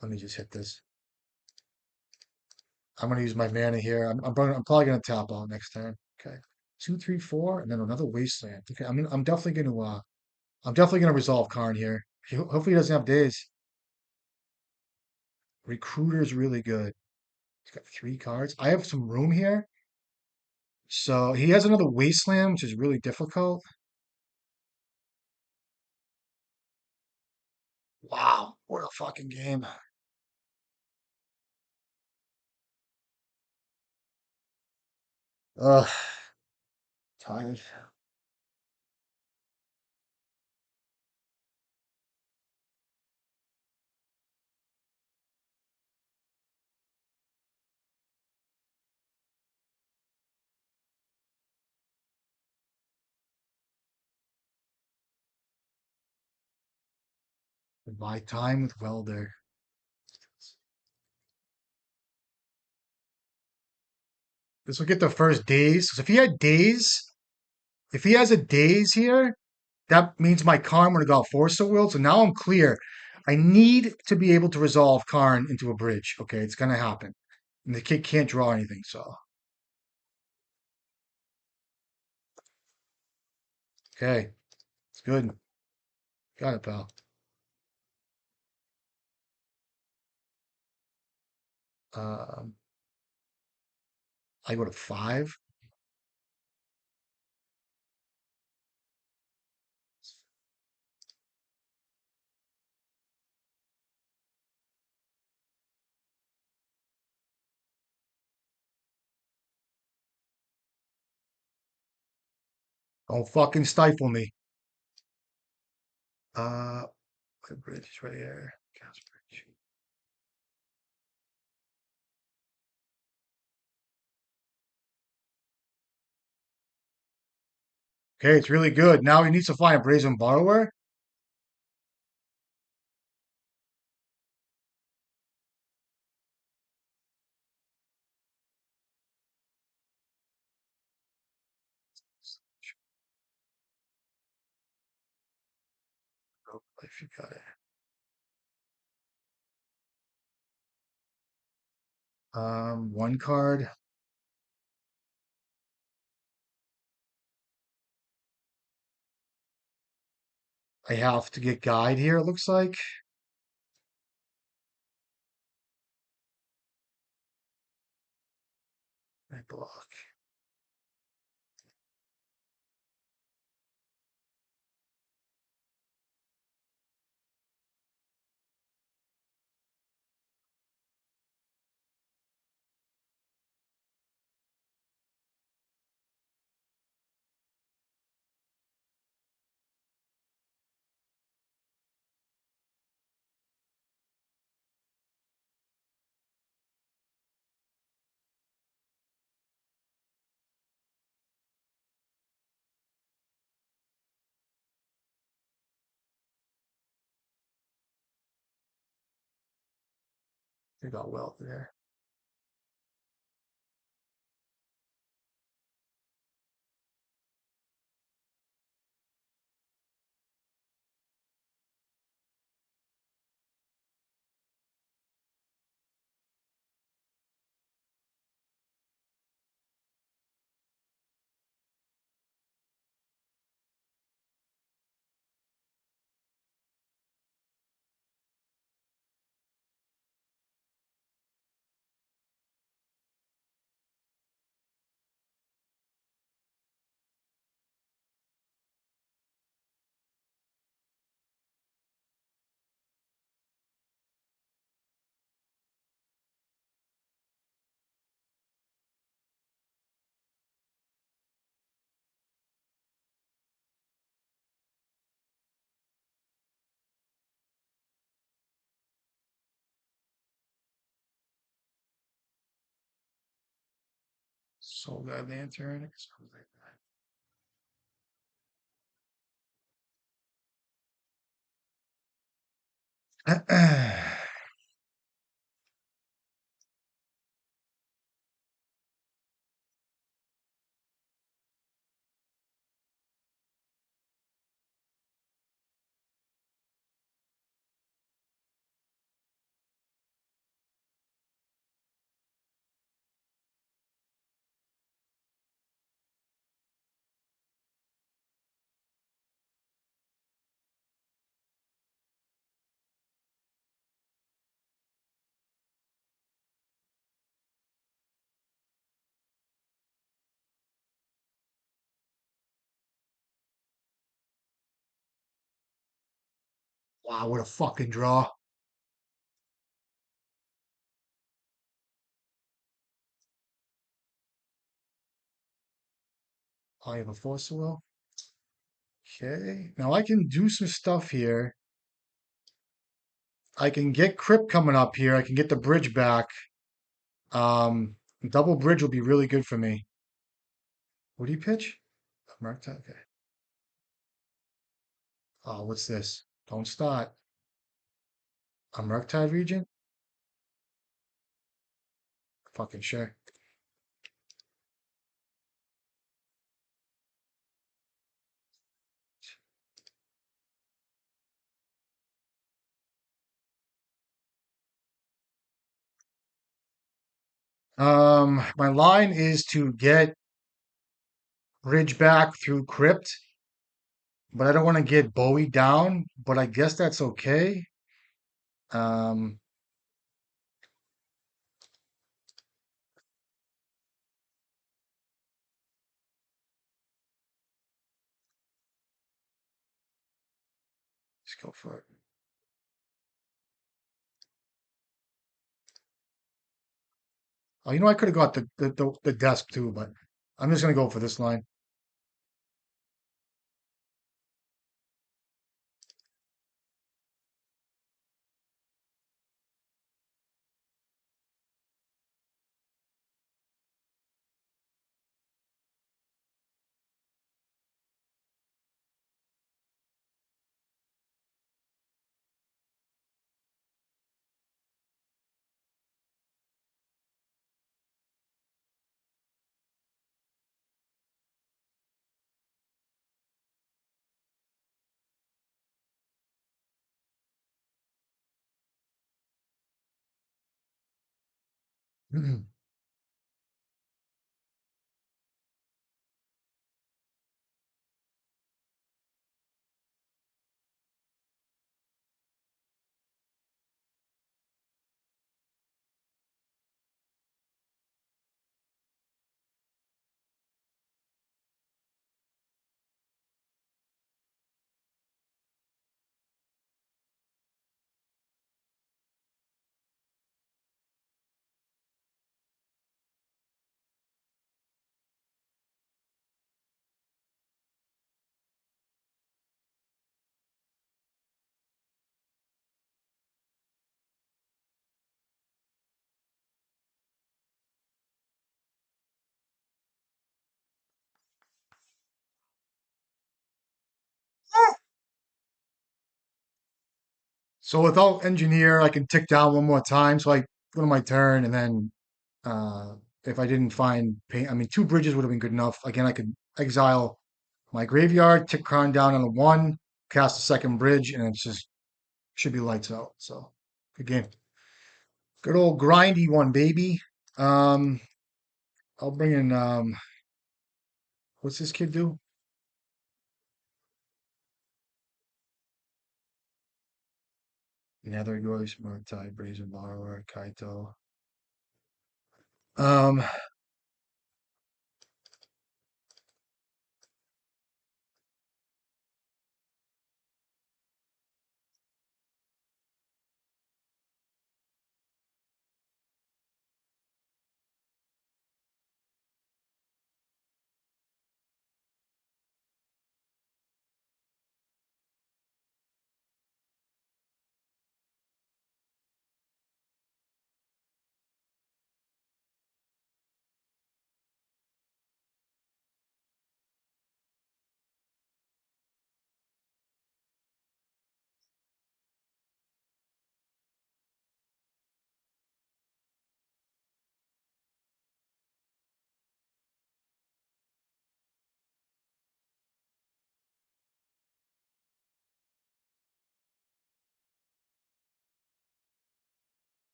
Speaker 1: Let me just hit this. I'm gonna use my mana here. I'm probably gonna tap out next turn. Okay. 2, 3, 4, and then another wasteland. Okay, I'm definitely gonna resolve Karn here. Hopefully he doesn't have days. Recruiter's really good. He's got 3 cards. I have some room here. So he has another wasteland, which is really difficult. Wow, what a fucking game. Ugh, tired. My time with Welder. This will get the first days. 'Cause if he had days, if he has a days here, that means my Karn would have got Force of Will. So now I'm clear. I need to be able to resolve Karn into a bridge. Okay, it's gonna happen. And the kid can't draw anything, so okay, it's good. Got it, pal. Um, I go to 5. Don't fucking stifle me. Uh, the bridge is right here. Gas bridge. Okay, it's really good. Now he needs to find a brazen borrower. Oh, if you got it. 1 card. I have to get guide here, it looks like. I block. They got wealth there. Soul Guide Lantern. Something like that. Wow, what a fucking draw. I have a force will. Okay. Now I can do some stuff here. I can get Crypt coming up here. I can get the bridge back. Um, double bridge will be really good for me. What do you pitch? Marked. Okay. Oh, what's this? Don't start. A Murktide region? Fucking sure. My line is to get Ridge back through Crypt, but I don't want to get Bowie down, but I guess that's okay. Um, let's go for it. Oh, I could have got the desk too, but I'm just gonna go for this line. So without engineer, I can tick down one more time. So I go to my turn, and then if I didn't find paint, I mean, two bridges would have been good enough. Again, I could exile my graveyard, tick Karn down on a one, cast a second bridge, and it's just should be lights out. So good game. Good old grindy one, baby. Um, I'll bring in what's this kid do? Nether Ghost, Murktide, Brazen Borrower, Kaito. Um,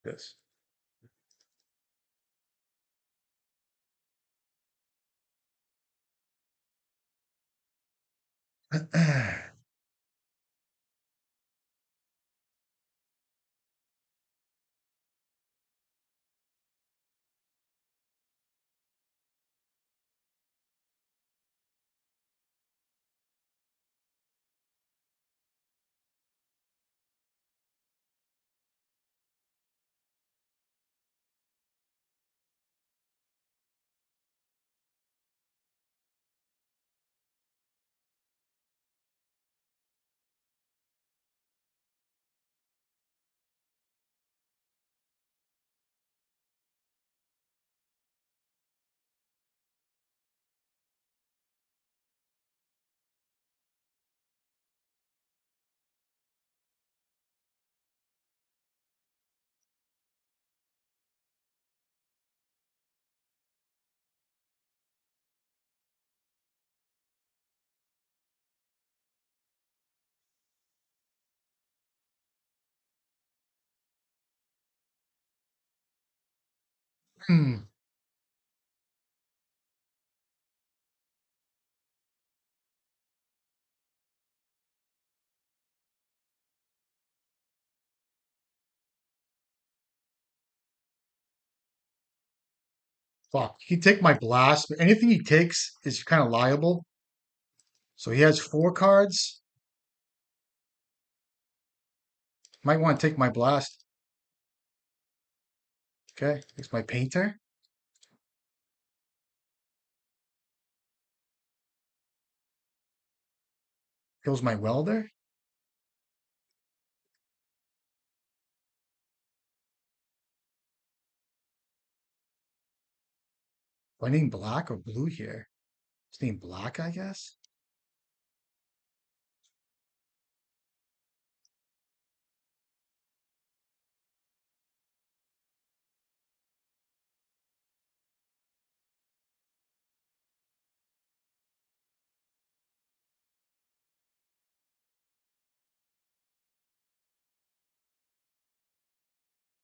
Speaker 1: yes. Hmm. Fuck. He take my blast, but anything he takes is kind of liable. So he has four cards. Might want to take my blast. Okay. It's my painter. Kills my welder. Do I name black or blue here? It's named black, I guess.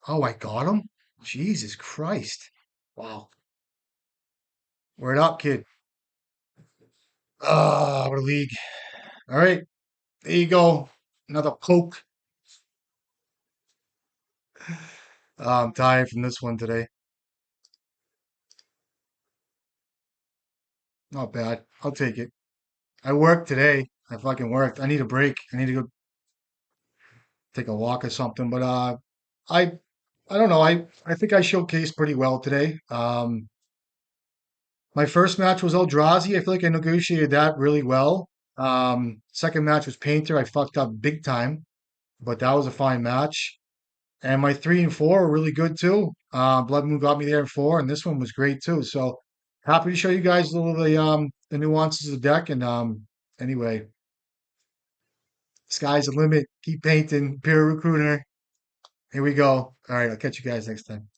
Speaker 1: Oh, I got him? Jesus Christ. Wow. Word up, kid. Ah, what a league. All right. There you go. Another poke. I'm tired from this one today. Not bad. I'll take it. I worked today. I fucking worked. I need a break. I need to go take a walk or something. But I I don't know. I think I showcased pretty well today. My first match was Eldrazi. I feel like I negotiated that really well. Second match was Painter. I fucked up big time, but that was a fine match. And my three and four were really good too. Blood Moon got me there in four, and this one was great too. So happy to show you guys a little of the nuances of the deck. And anyway, sky's the limit. Keep painting. Imperial Recruiter. Here we go. All right, I'll catch you guys next time.